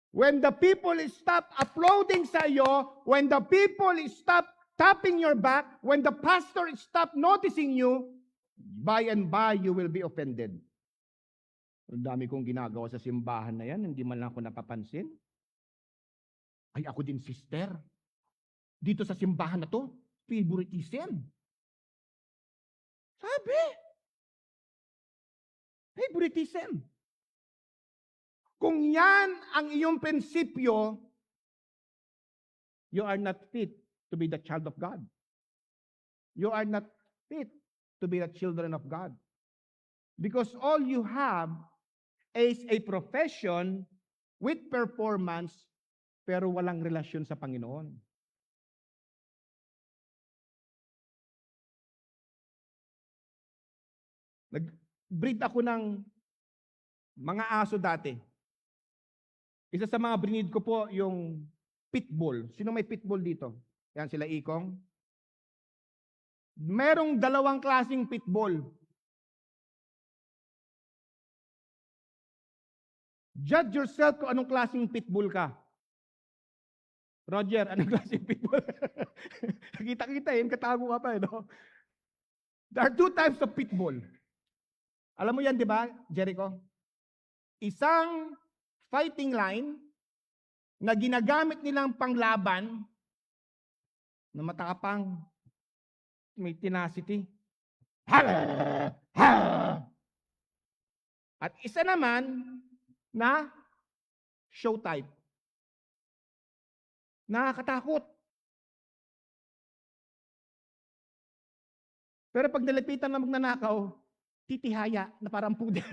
When the people stop applauding sa iyo, when the people stop tapping your back, when the pastor stop noticing you, by and by you will be offended. Ang dami kong ginagawa sa simbahan na yan, hindi man lang ako napapansin. Ay, ako din, sister. Dito sa simbahan na to, favoritism. Sabi. Favoritism. Kung yan ang iyong prinsipyo, you are not fit to be the child of God. You are not fit to be the children of God. Because all you have is a profession with performance, pero walang relasyon sa Panginoon. Nag-breed ako ng mga aso dati. Isa sa mga breed ko po yung pitbull. Sino may pitbull dito? Yan sila Ikong. Merong 2 klaseng pitbull. Judge yourself kung anong klaseng pitbull ka. Roger, anong klaseng pitbull? Kita-kita yun, katago ka pa eh, no? There are 2 types of pitbull. Alam mo yan, di ba, Jericho? Isang fighting line na ginagamit nilang panglaban na matapang, may tenacity. At isa naman na show type. Nakakatakot. Pero pag nalapitan na magnanakaw, titihaya na parang puder.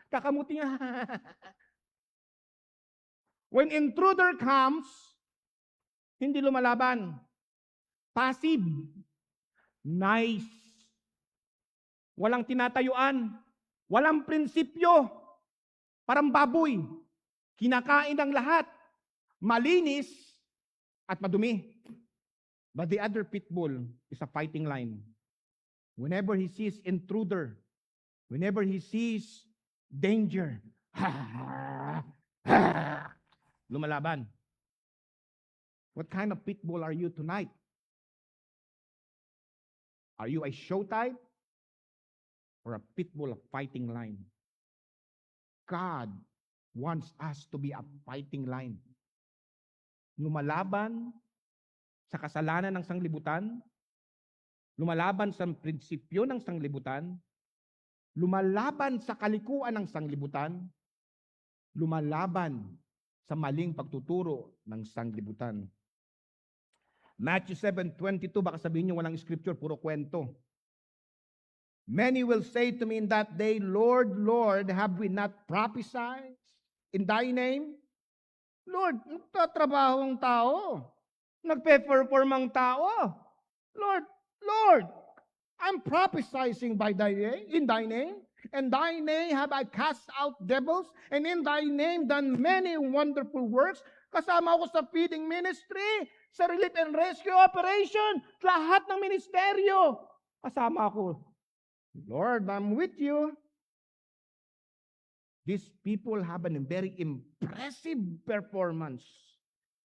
Kakamuti nga. When intruder comes, hindi lumalaban. Passive. Nice. Walang tinatayuan. Walang prinsipyo. Parang baboy. Kinakain ng lahat. Malinis at madumi. But the other pitbull is a fighting lion. Whenever he sees intruder, whenever he sees danger, lumalaban. What kind of pitbull are you tonight? Are you a show type or a pitbull of fighting line? God wants us to be a fighting line. Lumalaban sa kasalanan ng sanglibutan, lumalaban sa prinsipyo ng sanglibutan, lumalaban sa kalikuan ng sanglibutan, lumalaban sa maling pagtuturo ng sanglibutan. Matthew 7:22, baka sabihin niyo walang scripture, puro kwento. Many will say to me in that day, Lord, Lord, have we not prophesied in thy name? Lord, nagtatrabaho ang tao. Nagpe-perform ang tao. Lord, Lord, I'm prophesying by thy name, in thy name. And thy name have I cast out devils, and in thy name done many wonderful works. Kasama ako sa feeding ministry, sa relief and rescue operation, lahat ng ministeryo. Kasama ako. Lord, I'm with you. These people have a very impressive performance.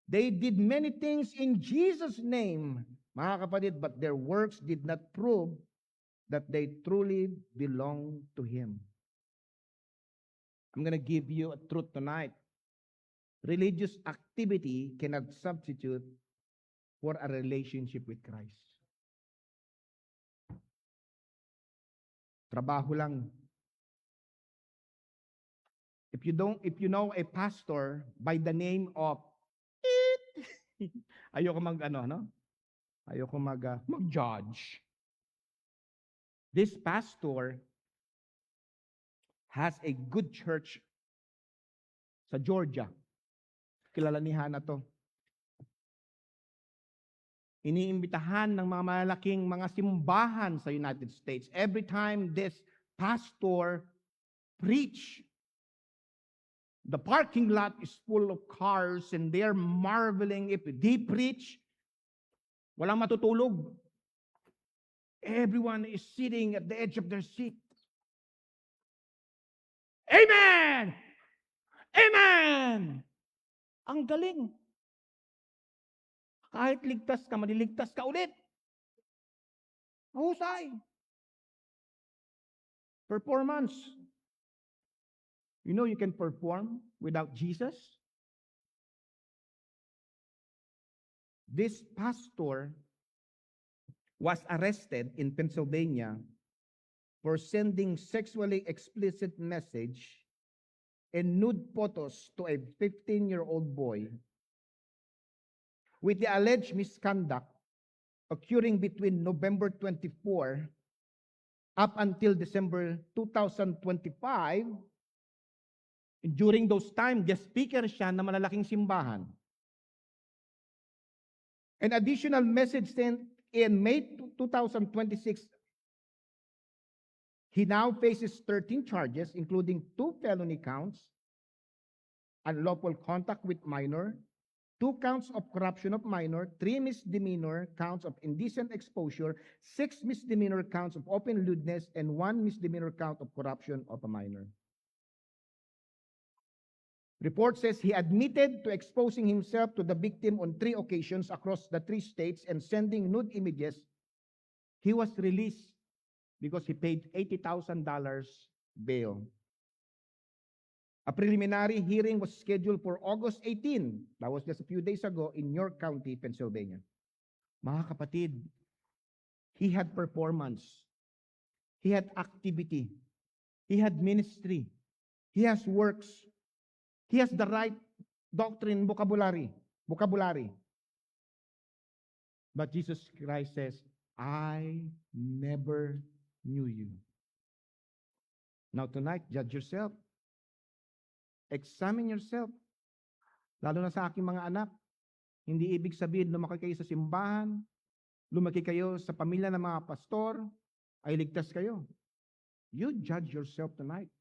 They did many things in Jesus' name, mga kapatid, but their works did not prove that they truly belong to Him. I'm going to give you a truth tonight. Religious activity cannot substitute for a relationship with Christ. Trabaho lang. If you know a pastor by the name of ayoko mag-judge. This pastor has a good church sa Georgia. Kilala ni Hana to. Iniimbitahan ng mga malalaking mga simbahan sa United States. Every time this pastor preach, the parking lot is full of cars and they're marveling if they preach. Walang matutulog. Everyone is sitting at the edge of their seat. Amen! Amen! Ang galing. Kahit ligtas ka, maliligtas ka ulit. Mahusay. Performance. You know you can perform without Jesus? this pastor was arrested in Pennsylvania for sending sexually explicit message and nude photos to a 15-year-old boy with the alleged misconduct occurring between November 24 up until December 2025. During those time, guest speaker siya na malalaking simbahan. An additional message sent in May 2026, he now faces 13 charges, including 2 felony counts, unlawful contact with minor, 2 counts of corruption of minor, 3 misdemeanor counts of indecent exposure, 6 misdemeanor counts of open lewdness, and 1 misdemeanor count of corruption of a minor. Report says he admitted to exposing himself to the victim on 3 occasions across the 3 states and sending nude images. He was released because he paid $80,000 bail. A preliminary hearing was scheduled for August 18. That was just a few days ago in York County, Pennsylvania. Mga kapatid, he had performance. He had activity. He had ministry. He has works. He has the right doctrine vocabulary. But Jesus Christ says, I never knew you. Now tonight, judge yourself. Examine yourself. Lalo na sa aking mga anak. Hindi ibig sabihin lumaki kayo sa simbahan, lumaki kayo sa pamilya ng mga pastor, ay ligtas kayo. You judge yourself tonight.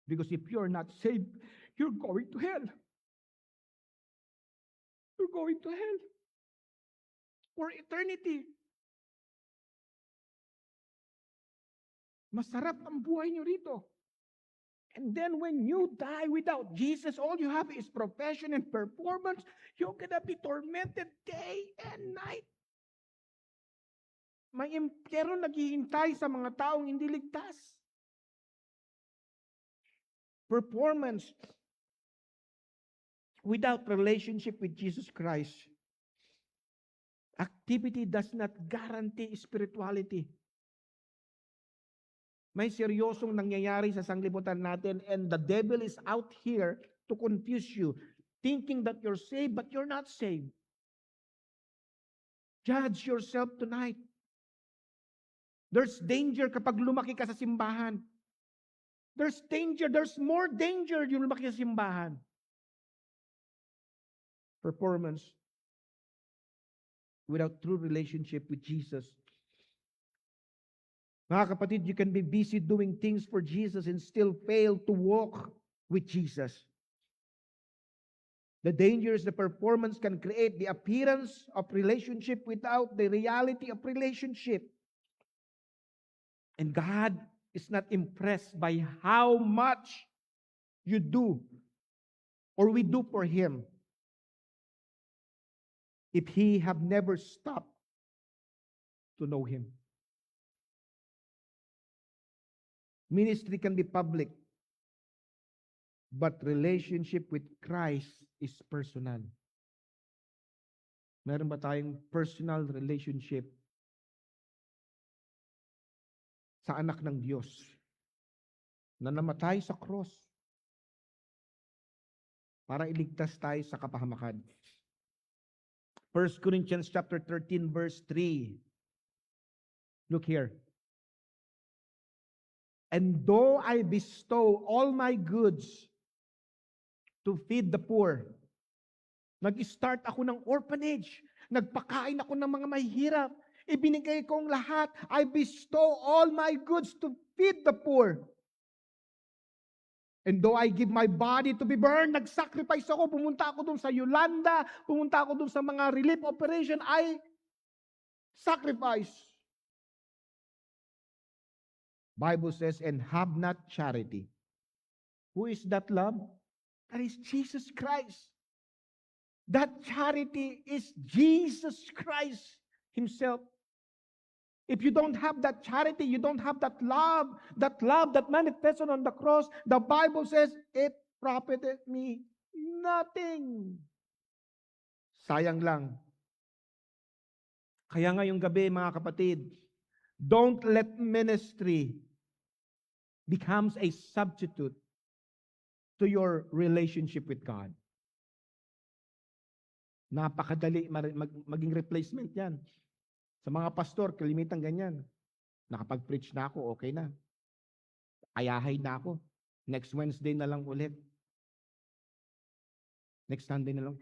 Because if you're not saved, you're going to hell. You're going to hell. For eternity. Masarap ang buhay nyo rito. And then when you die without Jesus, all you have is profession and performance. You're gonna be tormented day and night. May impyerno naghihintay sa mga taong hindi ligtas. Performance without relationship with Jesus Christ. Activity does not guarantee spirituality. May seryosong nangyayari sa sanglibutan natin and the devil is out here to confuse you, thinking that you're saved but you're not saved. Judge yourself tonight. There's danger kapag lumaki ka sa simbahan. There's danger, there's more danger yung lumaki sa simbahan. Performance without true relationship with Jesus. Mga kapatid, you can be busy doing things for Jesus and still fail to walk with Jesus. The danger is the performance can create the appearance of relationship without the reality of relationship. And God is not impressed by how much you do or we do for Him if He have never stopped to know Him. Ministry can be public, but relationship with Christ is personal. Meron ba tayong personal relationship sa anak ng Diyos na namatay sa cross para iligtas tayo sa kapahamakan? 1 Corinthians chapter 13 verse 3. Look here. And though I bestow all my goods to feed the poor, nag-start ako ng orphanage, nagpakain ako ng mga mahihirap, ibinigay ko ang lahat, I bestow all my goods to feed the poor. And though I give my body to be burned, nag-sacrifice ako, pumunta ako dun sa Yolanda, pumunta ako dun sa mga relief operation, I sacrifice. Bible says, and have not charity. Who is that love? That is Jesus Christ. That charity is Jesus Christ Himself. If you don't have that charity, you don't have that love that manifested on the cross, the Bible says, it profited me nothing. Sayang lang. Kaya ngayong gabi, mga kapatid, don't let ministry becomes a substitute to your relationship with God. Napakadali maging replacement yan. Sa mga pastor, kalimitan ganyan. Nakapag-preach na ako, okay na. Ayahay na ako. Next Wednesday na lang ulit. Next Sunday na lang.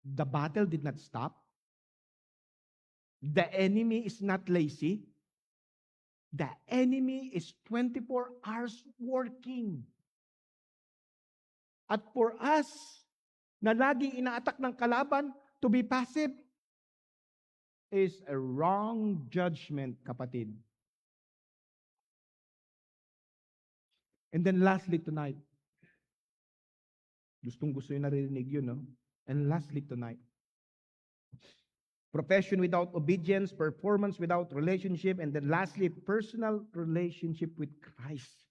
The battle did not stop. The enemy is not lazy. The enemy is 24 hours working. At for us, na laging inaatak ng kalaban to be passive, is a wrong judgment, kapatid. And then lastly tonight, gustong-gusto yung narinig yun, no? And lastly tonight, profession without obedience, performance without relationship, and then lastly, personal relationship with Christ.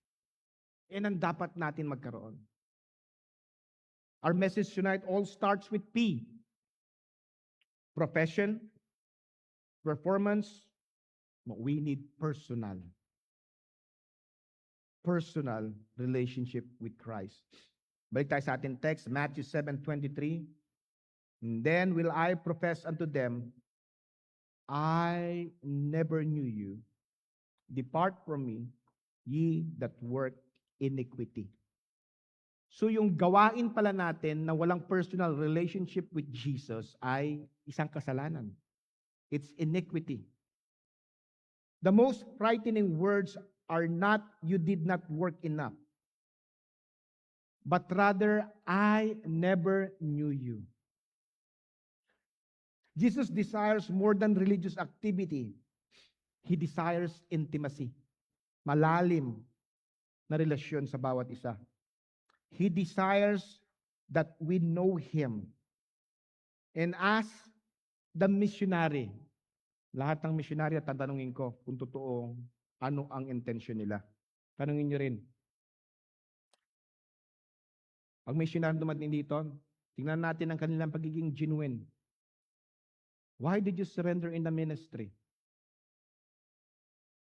Yan ang dapat natin magkaroon. Our message tonight all starts with P. Profession, performance, but we need personal relationship with Christ. Balik tayo sa ating text, Matthew 7:23. And then will I profess unto them, I never knew you. Depart from me, ye that work iniquity. So yung gawain pala natin na walang personal relationship with Jesus ay isang kasalanan. It's iniquity. The most frightening words are not, you did not work enough, but rather, I never knew you. Jesus desires more than religious activity. He desires intimacy. Malalim na relasyon sa bawat isa. He desires that we know Him. And as the missionary, lahat ng missionary at tatanungin ko kung totoo, ano ang intention nila. Tanungin nyo rin. Pag missionary dumating dito, tingnan natin ang kanilang pagiging genuine. Why did you surrender in the ministry?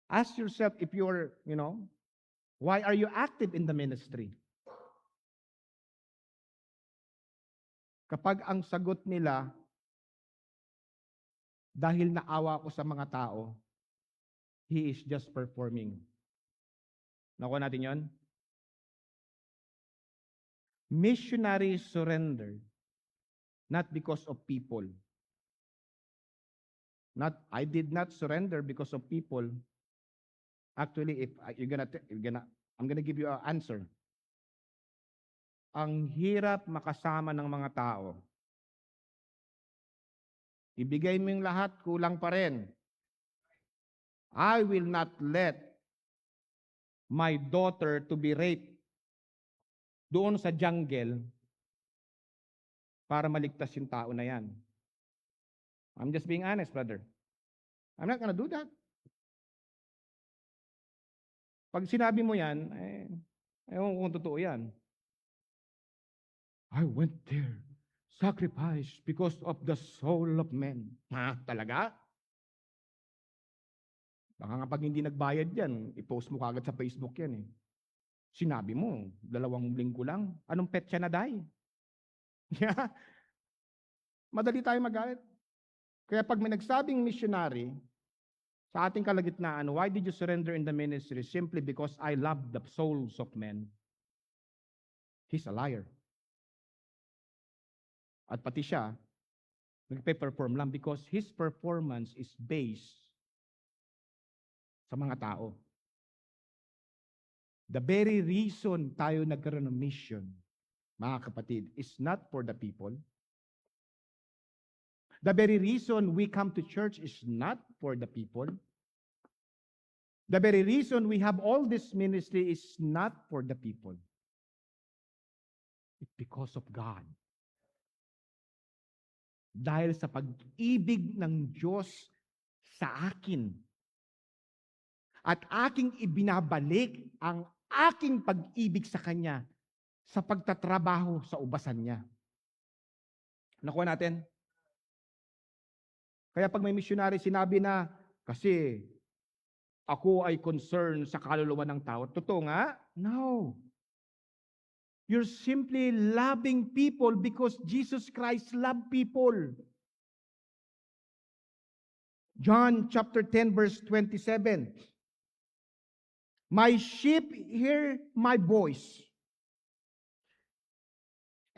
Ask yourself if you're, why are you active in the ministry? Kapag ang sagot nila, dahil naawa ko sa mga tao, he is just performing. Nakuha natin yon? Missionaries surrender not because of people. I did not surrender because of people. Actually, if I'm gonna give you an answer. Ang hirap makasama ng mga tao. Ibigay mo yung lahat, kulang pa rin. I will not let my daughter to be raped doon sa jungle para maligtas yung tao na yan. I'm just being honest, brother. I'm not gonna do that. Pag sinabi mo yan, ewan ko kung totoo yan. I went there, sacrificed because of the soul of men. Ha? Talaga? Baka nga pag hindi nagbayad yan, i-post mo kagad sa Facebook yan eh. Sinabi mo, 2 linggo lang. Anong petsa na day? Yeah. Madali tayo magalit. Kaya pag may nagsabing missionary, sa ating kalagitnaan, why did you surrender in the ministry? Simply because I love the souls of men. He's a liar. At pati siya, nagpe-perform lang because his performance is based sa mga tao. The very reason tayo nagkaroon ng mission, mga kapatid, is not for the people. The very reason we come to church is not for the people. The very reason we have all this ministry is not for the people. It's because of God. Dahil sa pag-ibig ng Diyos sa akin. At aking ibinabalik ang aking pag-ibig sa Kanya sa pagtatrabaho sa ubasan niya. Nakuha natin? Kaya pag may missionary sinabi na, kasi ako ay concerned sa kaluluwa ng tao. Totoo nga? No. You're simply loving people because Jesus Christ loved people. John chapter 10 verse 27. My sheep hear my voice,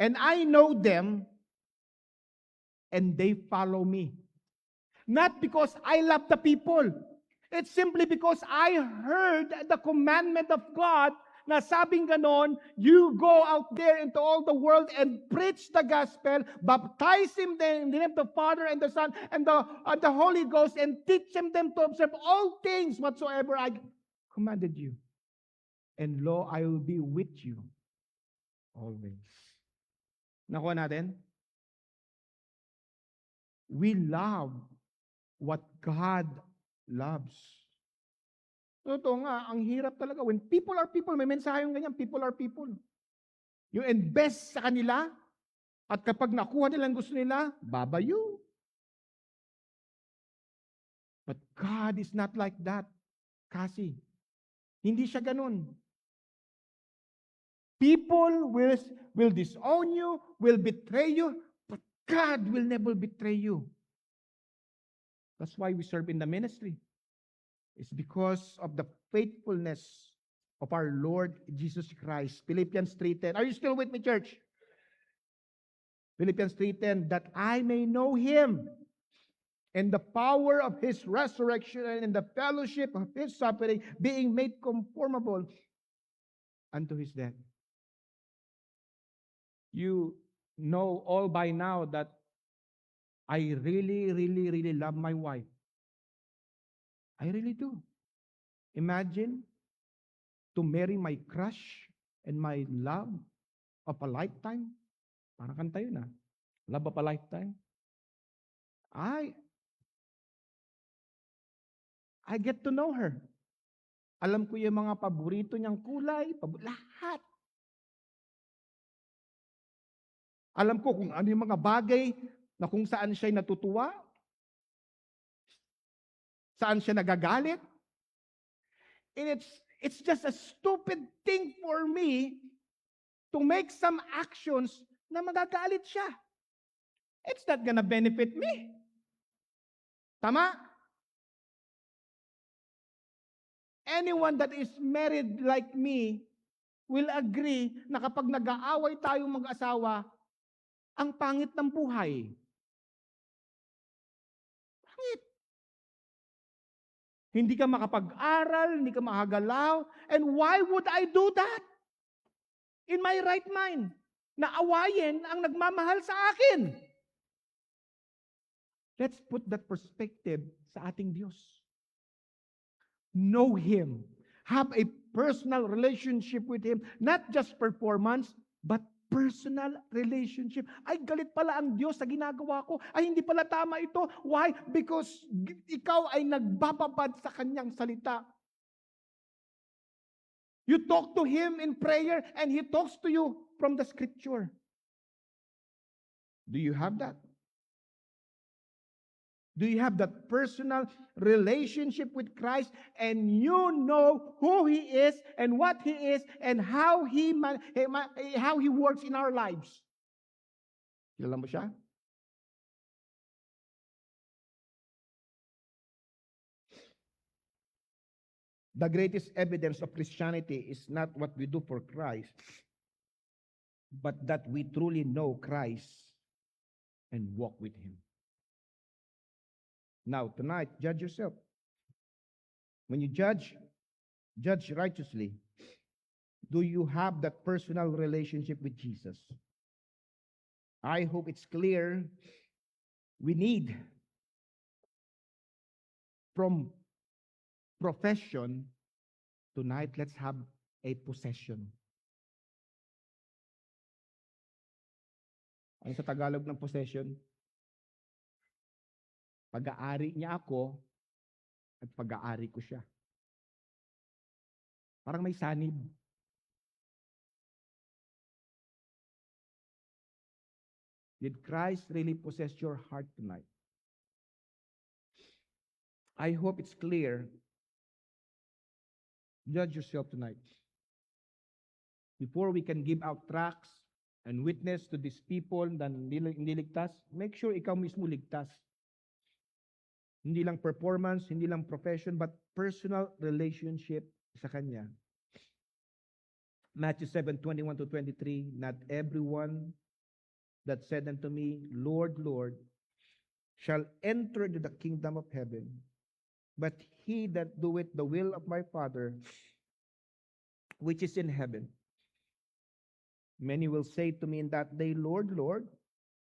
and I know them, and they follow me. Not because I love the people. It's simply because I heard the commandment of God na sabing ganon, you go out there into all the world and preach the gospel, baptize him in the name of the Father and the Son and the Holy Ghost, and teach them to observe all things whatsoever I commanded you. And lo, I will be with you always. Nakuha natin? We love what God loves. Totoo nga, ang hirap talaga. When people are people, may mensaheng ganyan, people are people. You invest sa kanila, at kapag nakuha nila ang gusto nila, babayo. But God is not like that, kasi. Hindi siya ganun. People will disown you, will betray you, but God will never betray you. That's why we serve in the ministry. It's because of the faithfulness of our Lord Jesus Christ. Philippians 3:10. Are you still with me, church? Philippians 3:10, that I may know Him and the power of His resurrection and in the fellowship of His suffering, being made conformable unto His death. You know all by now that I really, really, really love my wife. I really do. Imagine to marry my crush and my love of a lifetime. Parang kanta yun ah. Love of a lifetime. I get to know her. Alam ko yung mga paborito niyang kulay, lahat. Alam ko kung ano yung mga bagay na kung saan siya'y natutuwa, saan siya nagagalit. And it's just a stupid thing for me to make some actions na magagalit siya. It's not gonna benefit me. Tama? Anyone that is married like me will agree na kapag nag-aaway tayong mag-asawa, ang pangit ng buhay. Pangit. Hindi ka makapag-aral, hindi ka makagalaw. And why would I do that? In my right mind, na awayin ang nagmamahal sa akin. Let's put that perspective sa ating Diyos. Know Him. Have a personal relationship with Him. Not just performance, but personal relationship. Ay, galit pala ang Diyos sa ginagawa ko. Ay, hindi pala tama ito. Why? Because ikaw ay nagbababad sa Kanyang salita. You talk to Him in prayer and He talks to you from the Scripture. Do you have that? Do you have that personal relationship with Christ and you know who He is and what He is and how He works in our lives? Kilala mo siya? The greatest evidence of Christianity is not what we do for Christ, but that we truly know Christ and walk with Him. Now, tonight, judge yourself. When you judge righteously. Do you have that personal relationship with Jesus? I hope it's clear. We need from profession, tonight, let's have a possession. Ano sa Tagalog ng possession? Pag-aari niya ako at pag-aari ko siya. Parang may sanib. Did Christ really possess your heart tonight? I hope it's clear. Judge yourself tonight. Before we can give out tracts and witness to these people na hindi ligtas, make sure ikaw mismo ligtas. Hindi lang performance, hindi lang profession, but personal relationship sa Kanya. Matthew 7:21-23, not everyone that said unto me, Lord, Lord, shall enter into the kingdom of heaven, but he that doeth the will of my Father, which is in heaven. Many will say to me in that day, Lord, Lord,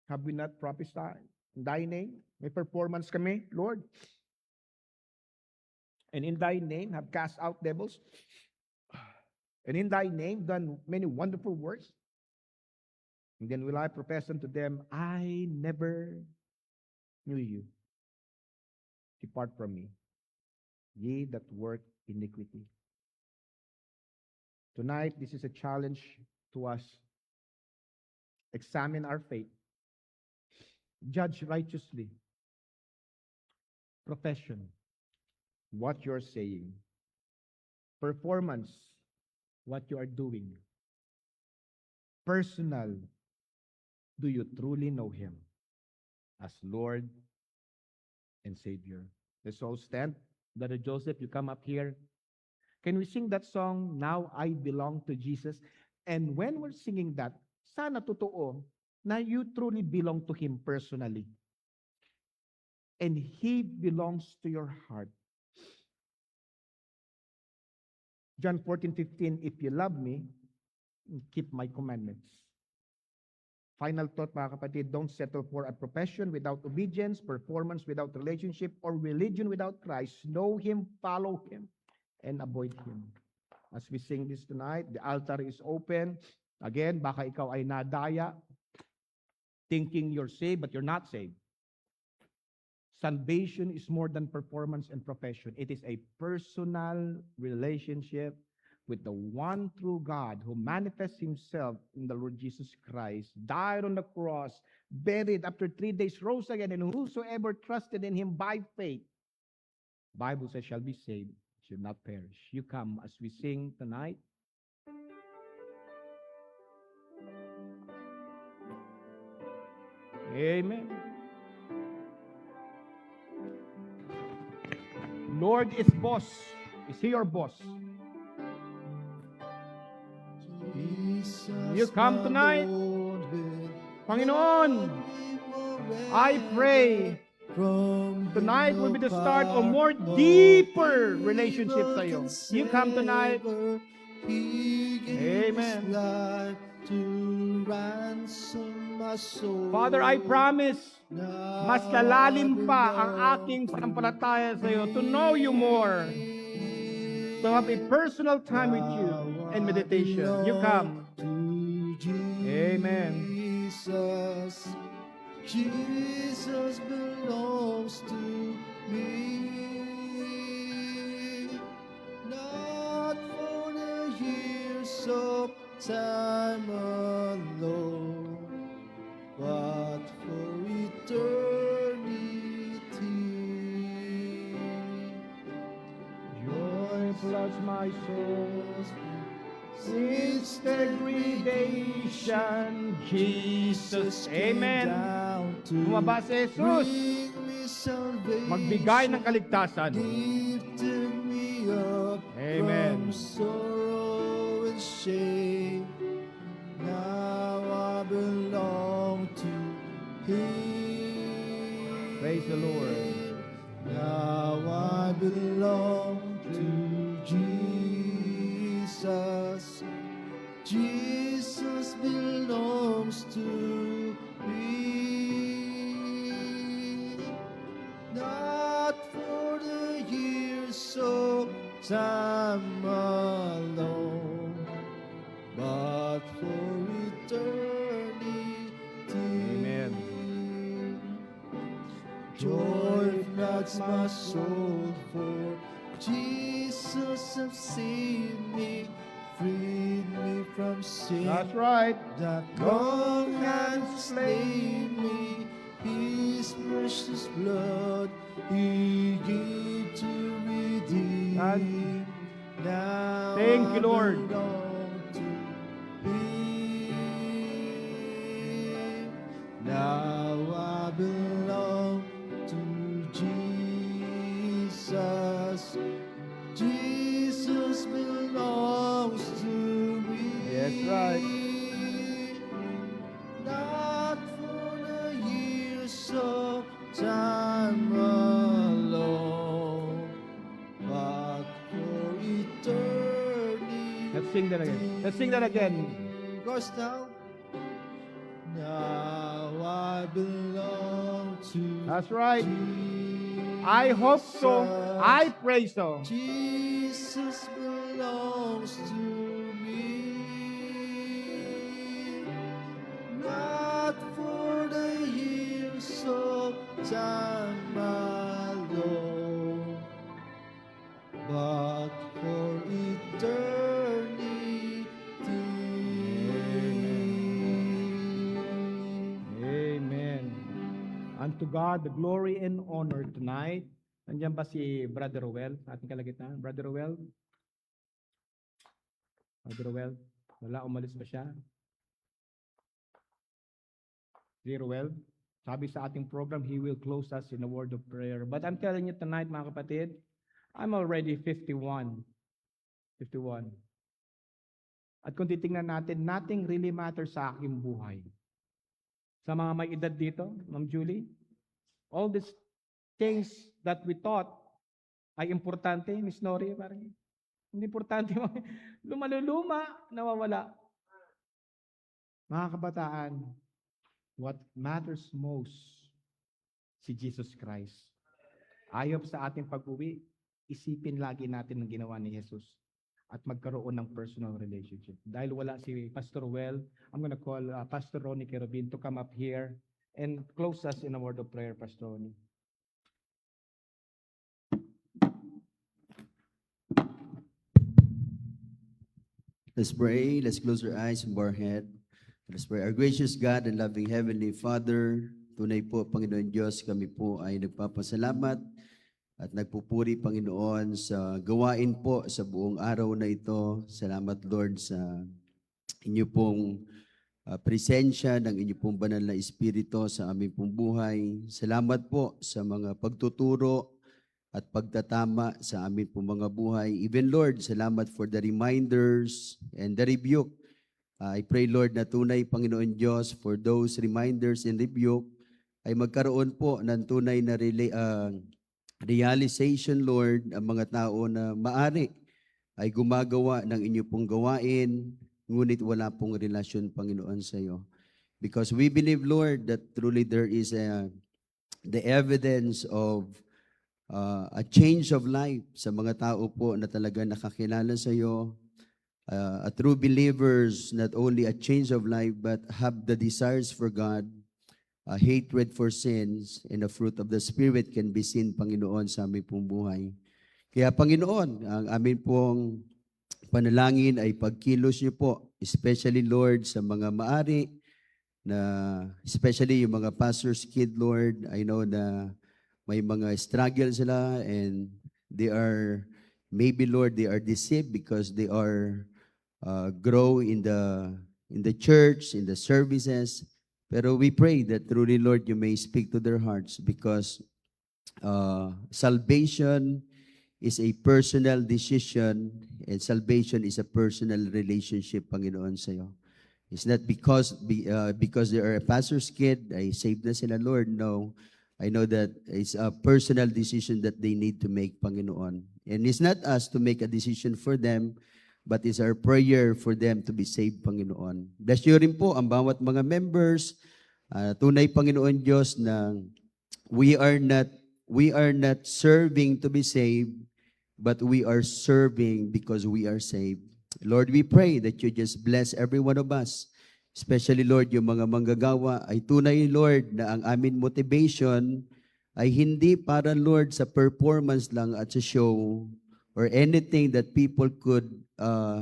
have we not prophesied in thy name? May performance kami, Lord. And in thy name have cast out devils. And in thy name done many wonderful works. And then will I profess unto them, I never knew you. Depart from me, ye that work iniquity. Tonight, this is a challenge to us. Examine our faith. Judge righteously. Profession, what you're saying. Performance, what you are doing. Personal, do you truly know Him as Lord and Savior? Let's all stand. Brother Joseph, you come up here. Can we sing that song, Now I Belong to Jesus? And when we're singing that, sana totoo na you truly belong to Him personally. And He belongs to your heart. John 14:15, if you love me, keep my commandments. Final thought, mga kapatid, don't settle for a profession without obedience, performance without relationship, or religion without Christ. Know Him, follow Him, and avoid Him. As we sing this tonight, the altar is open. Again, baka ikaw ay nadaya, thinking you're saved, but you're not saved. Salvation is more than performance and profession. It is a personal relationship with the one true God who manifests Himself in the Lord Jesus Christ, died on the cross, buried, after 3 days, rose again, and whosoever trusted in Him by faith, Bible says, shall be saved, should not perish. You come as we sing tonight. Amen. Lord is boss. Is He your boss? You come tonight. Panginoon, I pray tonight will be the start of more deeper relationship sa iyo. You come tonight. Amen. Father, I promise, mas lalalim pa ang aking panampalataya sa iyo, to know you more, to have a personal time with you and meditation. You come. Amen. Jesus belongs to me. Not for the years of time alone, but for eternity. Joy floods my soul. Since degradation, Jesus, Amen. Lumabas si Jesus, magbigay ng kaligtasan. Amen. Sorrow and shame, now I belong to Him. Praise the Lord. Now I belong to Jesus. Jesus belongs to me. Not for the years of time alone, but for eternity. Amen. Joy floods my soul, for Jesus has saved me, freed me from sin. That's right. That long hands slain me, His precious blood He gave to redeem. Now Thank you, I Lord. belong to Him. Now I belong to Jesus. Jesus belongs to me. Yes, right. Not for the years of time alone, but for eternity. Let's sing that again. Let's sing that again. Goes now. Now I belong to That's right. I hope so. I pray so. Jesus belongs to me. Not for the years of time alone, but for eternity. Amen. Unto God the glory and honor tonight. Nandiyan ba si Brother Ruel sa ating kalagitnaan? Brother Ruel? Brother Ruel? Wala, umalis pa siya. Si Ruel? Sabi sa ating program, he will close us in a word of prayer. But I'm telling you tonight, mga kapatid, I'm already 51. 51. At kung titingnan natin, nothing really matters sa aking buhay. Sa mga may edad dito, Ma'am Julie, all these things that we thought ay importante, Miss Nori, parang hindi importante, lumaluluma, nawawala. Mga kabataan, what matters most, si Jesus Christ. Ayop sa ating pag-uwi, isipin lagi natin ang ginawa ni Jesus at magkaroon ng personal relationship. Dahil wala si Pastor Well, I'm gonna call Pastor Ronnie Kerubin to come up here and close us in a word of prayer, Pastor Ronnie. Let's pray. Let's close our eyes and bow our head. Let's pray. Our gracious God and loving Heavenly Father, tunay po, Panginoon Diyos, kami po ay nagpapasalamat at nagpupuri, Panginoon, sa gawain po sa buong araw na ito. Salamat, Lord, sa inyo pong presensya ng inyo pong banal na Espiritu sa aming pong buhay. Salamat po sa mga pagtuturo at pagtatama sa amin pong mga buhay. Even, Lord, salamat for the reminders and the rebuke. I pray, Lord, na tunay, Panginoon Diyos, for those reminders and rebuke, ay magkaroon po ng tunay na realization, Lord, ang mga tao na maari ay gumagawa ng inyo pong gawain, ngunit wala pong relasyon, Panginoon, sa iyo. Because we believe, Lord, that truly there is the evidence of a change of life sa mga tao po na talaga nakakilala sa iyo. A true believers, not only a change of life, but have the desires for God, hatred for sins, and the fruit of the Spirit can be seen, Panginoon, sa aming pong buhay. Kaya, Panginoon, ang aming pong panalangin ay pagkilos niyo po, especially, Lord, sa mga maari, na especially yung mga pastor's kid, Lord. I know na may mga struggle sila and they are, maybe, Lord, they are deceived because they are grow in the church, in the services. Pero we pray that truly, Lord, you may speak to their hearts because salvation is a personal decision and salvation is a personal relationship, Panginoon, sa iyo. It's not because they are a pastor's kid, ay saved na sila, Lord. No. I know that it's a personal decision that they need to make, Panginoon. And it's not us to make a decision for them, but it's our prayer for them to be saved, Panginoon. Bless you rin po ang bawat mga members. Tunay, Panginoon Diyos, na we are not serving to be saved, but we are serving because we are saved. Lord, we pray that you just bless every one of us. Especially, Lord, yung mga manggagawa ay tunay, Lord, na ang amin motivation ay hindi para, Lord, sa performance lang at sa show or anything that people could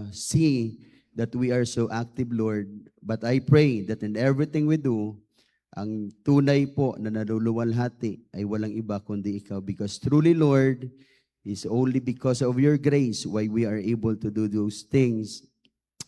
see that we are so active, Lord. But I pray that in everything we do, Ang tunay po na naluluwalhati ay walang iba kundi ikaw. Because truly, Lord, is only because of your grace why we are able to do those things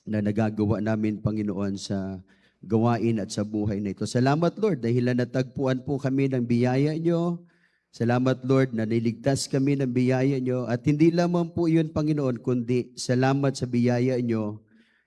na nagagawa namin, Panginoon, sa gawain at sa buhay na ito. Salamat, Lord, dahil natagpuan po kami ng biyaya nyo. Salamat, Lord, na niligtas kami ng biyaya nyo. At hindi lamang po yun, Panginoon, kundi salamat sa biyaya nyo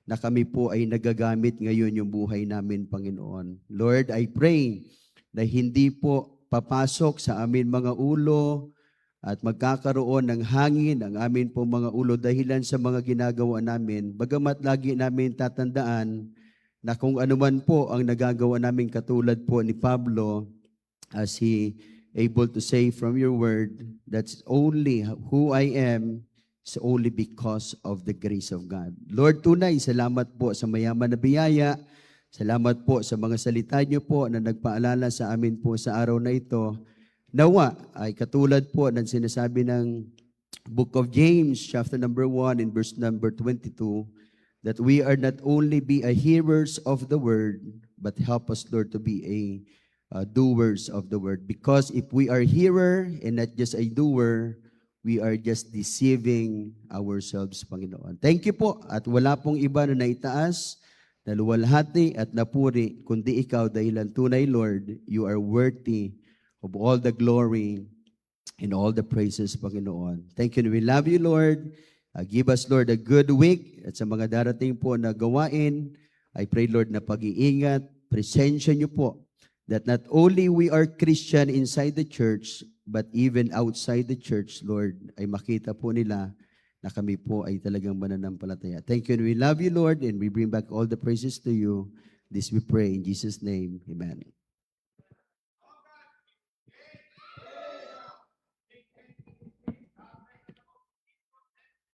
na kami po ay nagagamit ngayon yung buhay namin, Panginoon. Lord, I pray na hindi po papasok sa amin mga ulo at magkakaroon ng hangin ang amin po mga ulo dahilan sa mga ginagawa namin. Bagamat lagi namin tatandaan na kung anuman po ang nagagawa namin katulad po ni Pablo as he able to say from your word, that's only who I am is only because of the grace of God. Lord, tunay, salamat po sa mayaman na biyaya. Salamat po sa mga salita niyo po na nagpaalala sa amin po sa araw na ito. Nawa ay katulad po ng sinasabi ng Book of James, chapter number 1 and verse number 22, that we are not only be a hearers of the word, but help us, Lord, to be a doers of the word. Because if we are hearer and not just a doer, we are just deceiving ourselves, Panginoon. Thank you po. At wala pong iba na naitaas, naluwalhati at napuri, kundi ikaw dahilan tunay, Lord, you are worthy of all the glory and all the praises, Panginoon. Thank you. We love you, Lord. Give us, Lord, a good week. At sa mga darating po na gawain, I pray, Lord, na pag-iingat, presensya niyo po, that not only we are Christian inside the church, but even outside the church, Lord, ay makita po nila na kami po ay talagang mananampalataya. Thank you and we love you, Lord, and we bring back all the praises to you. This we pray in Jesus' name. Amen.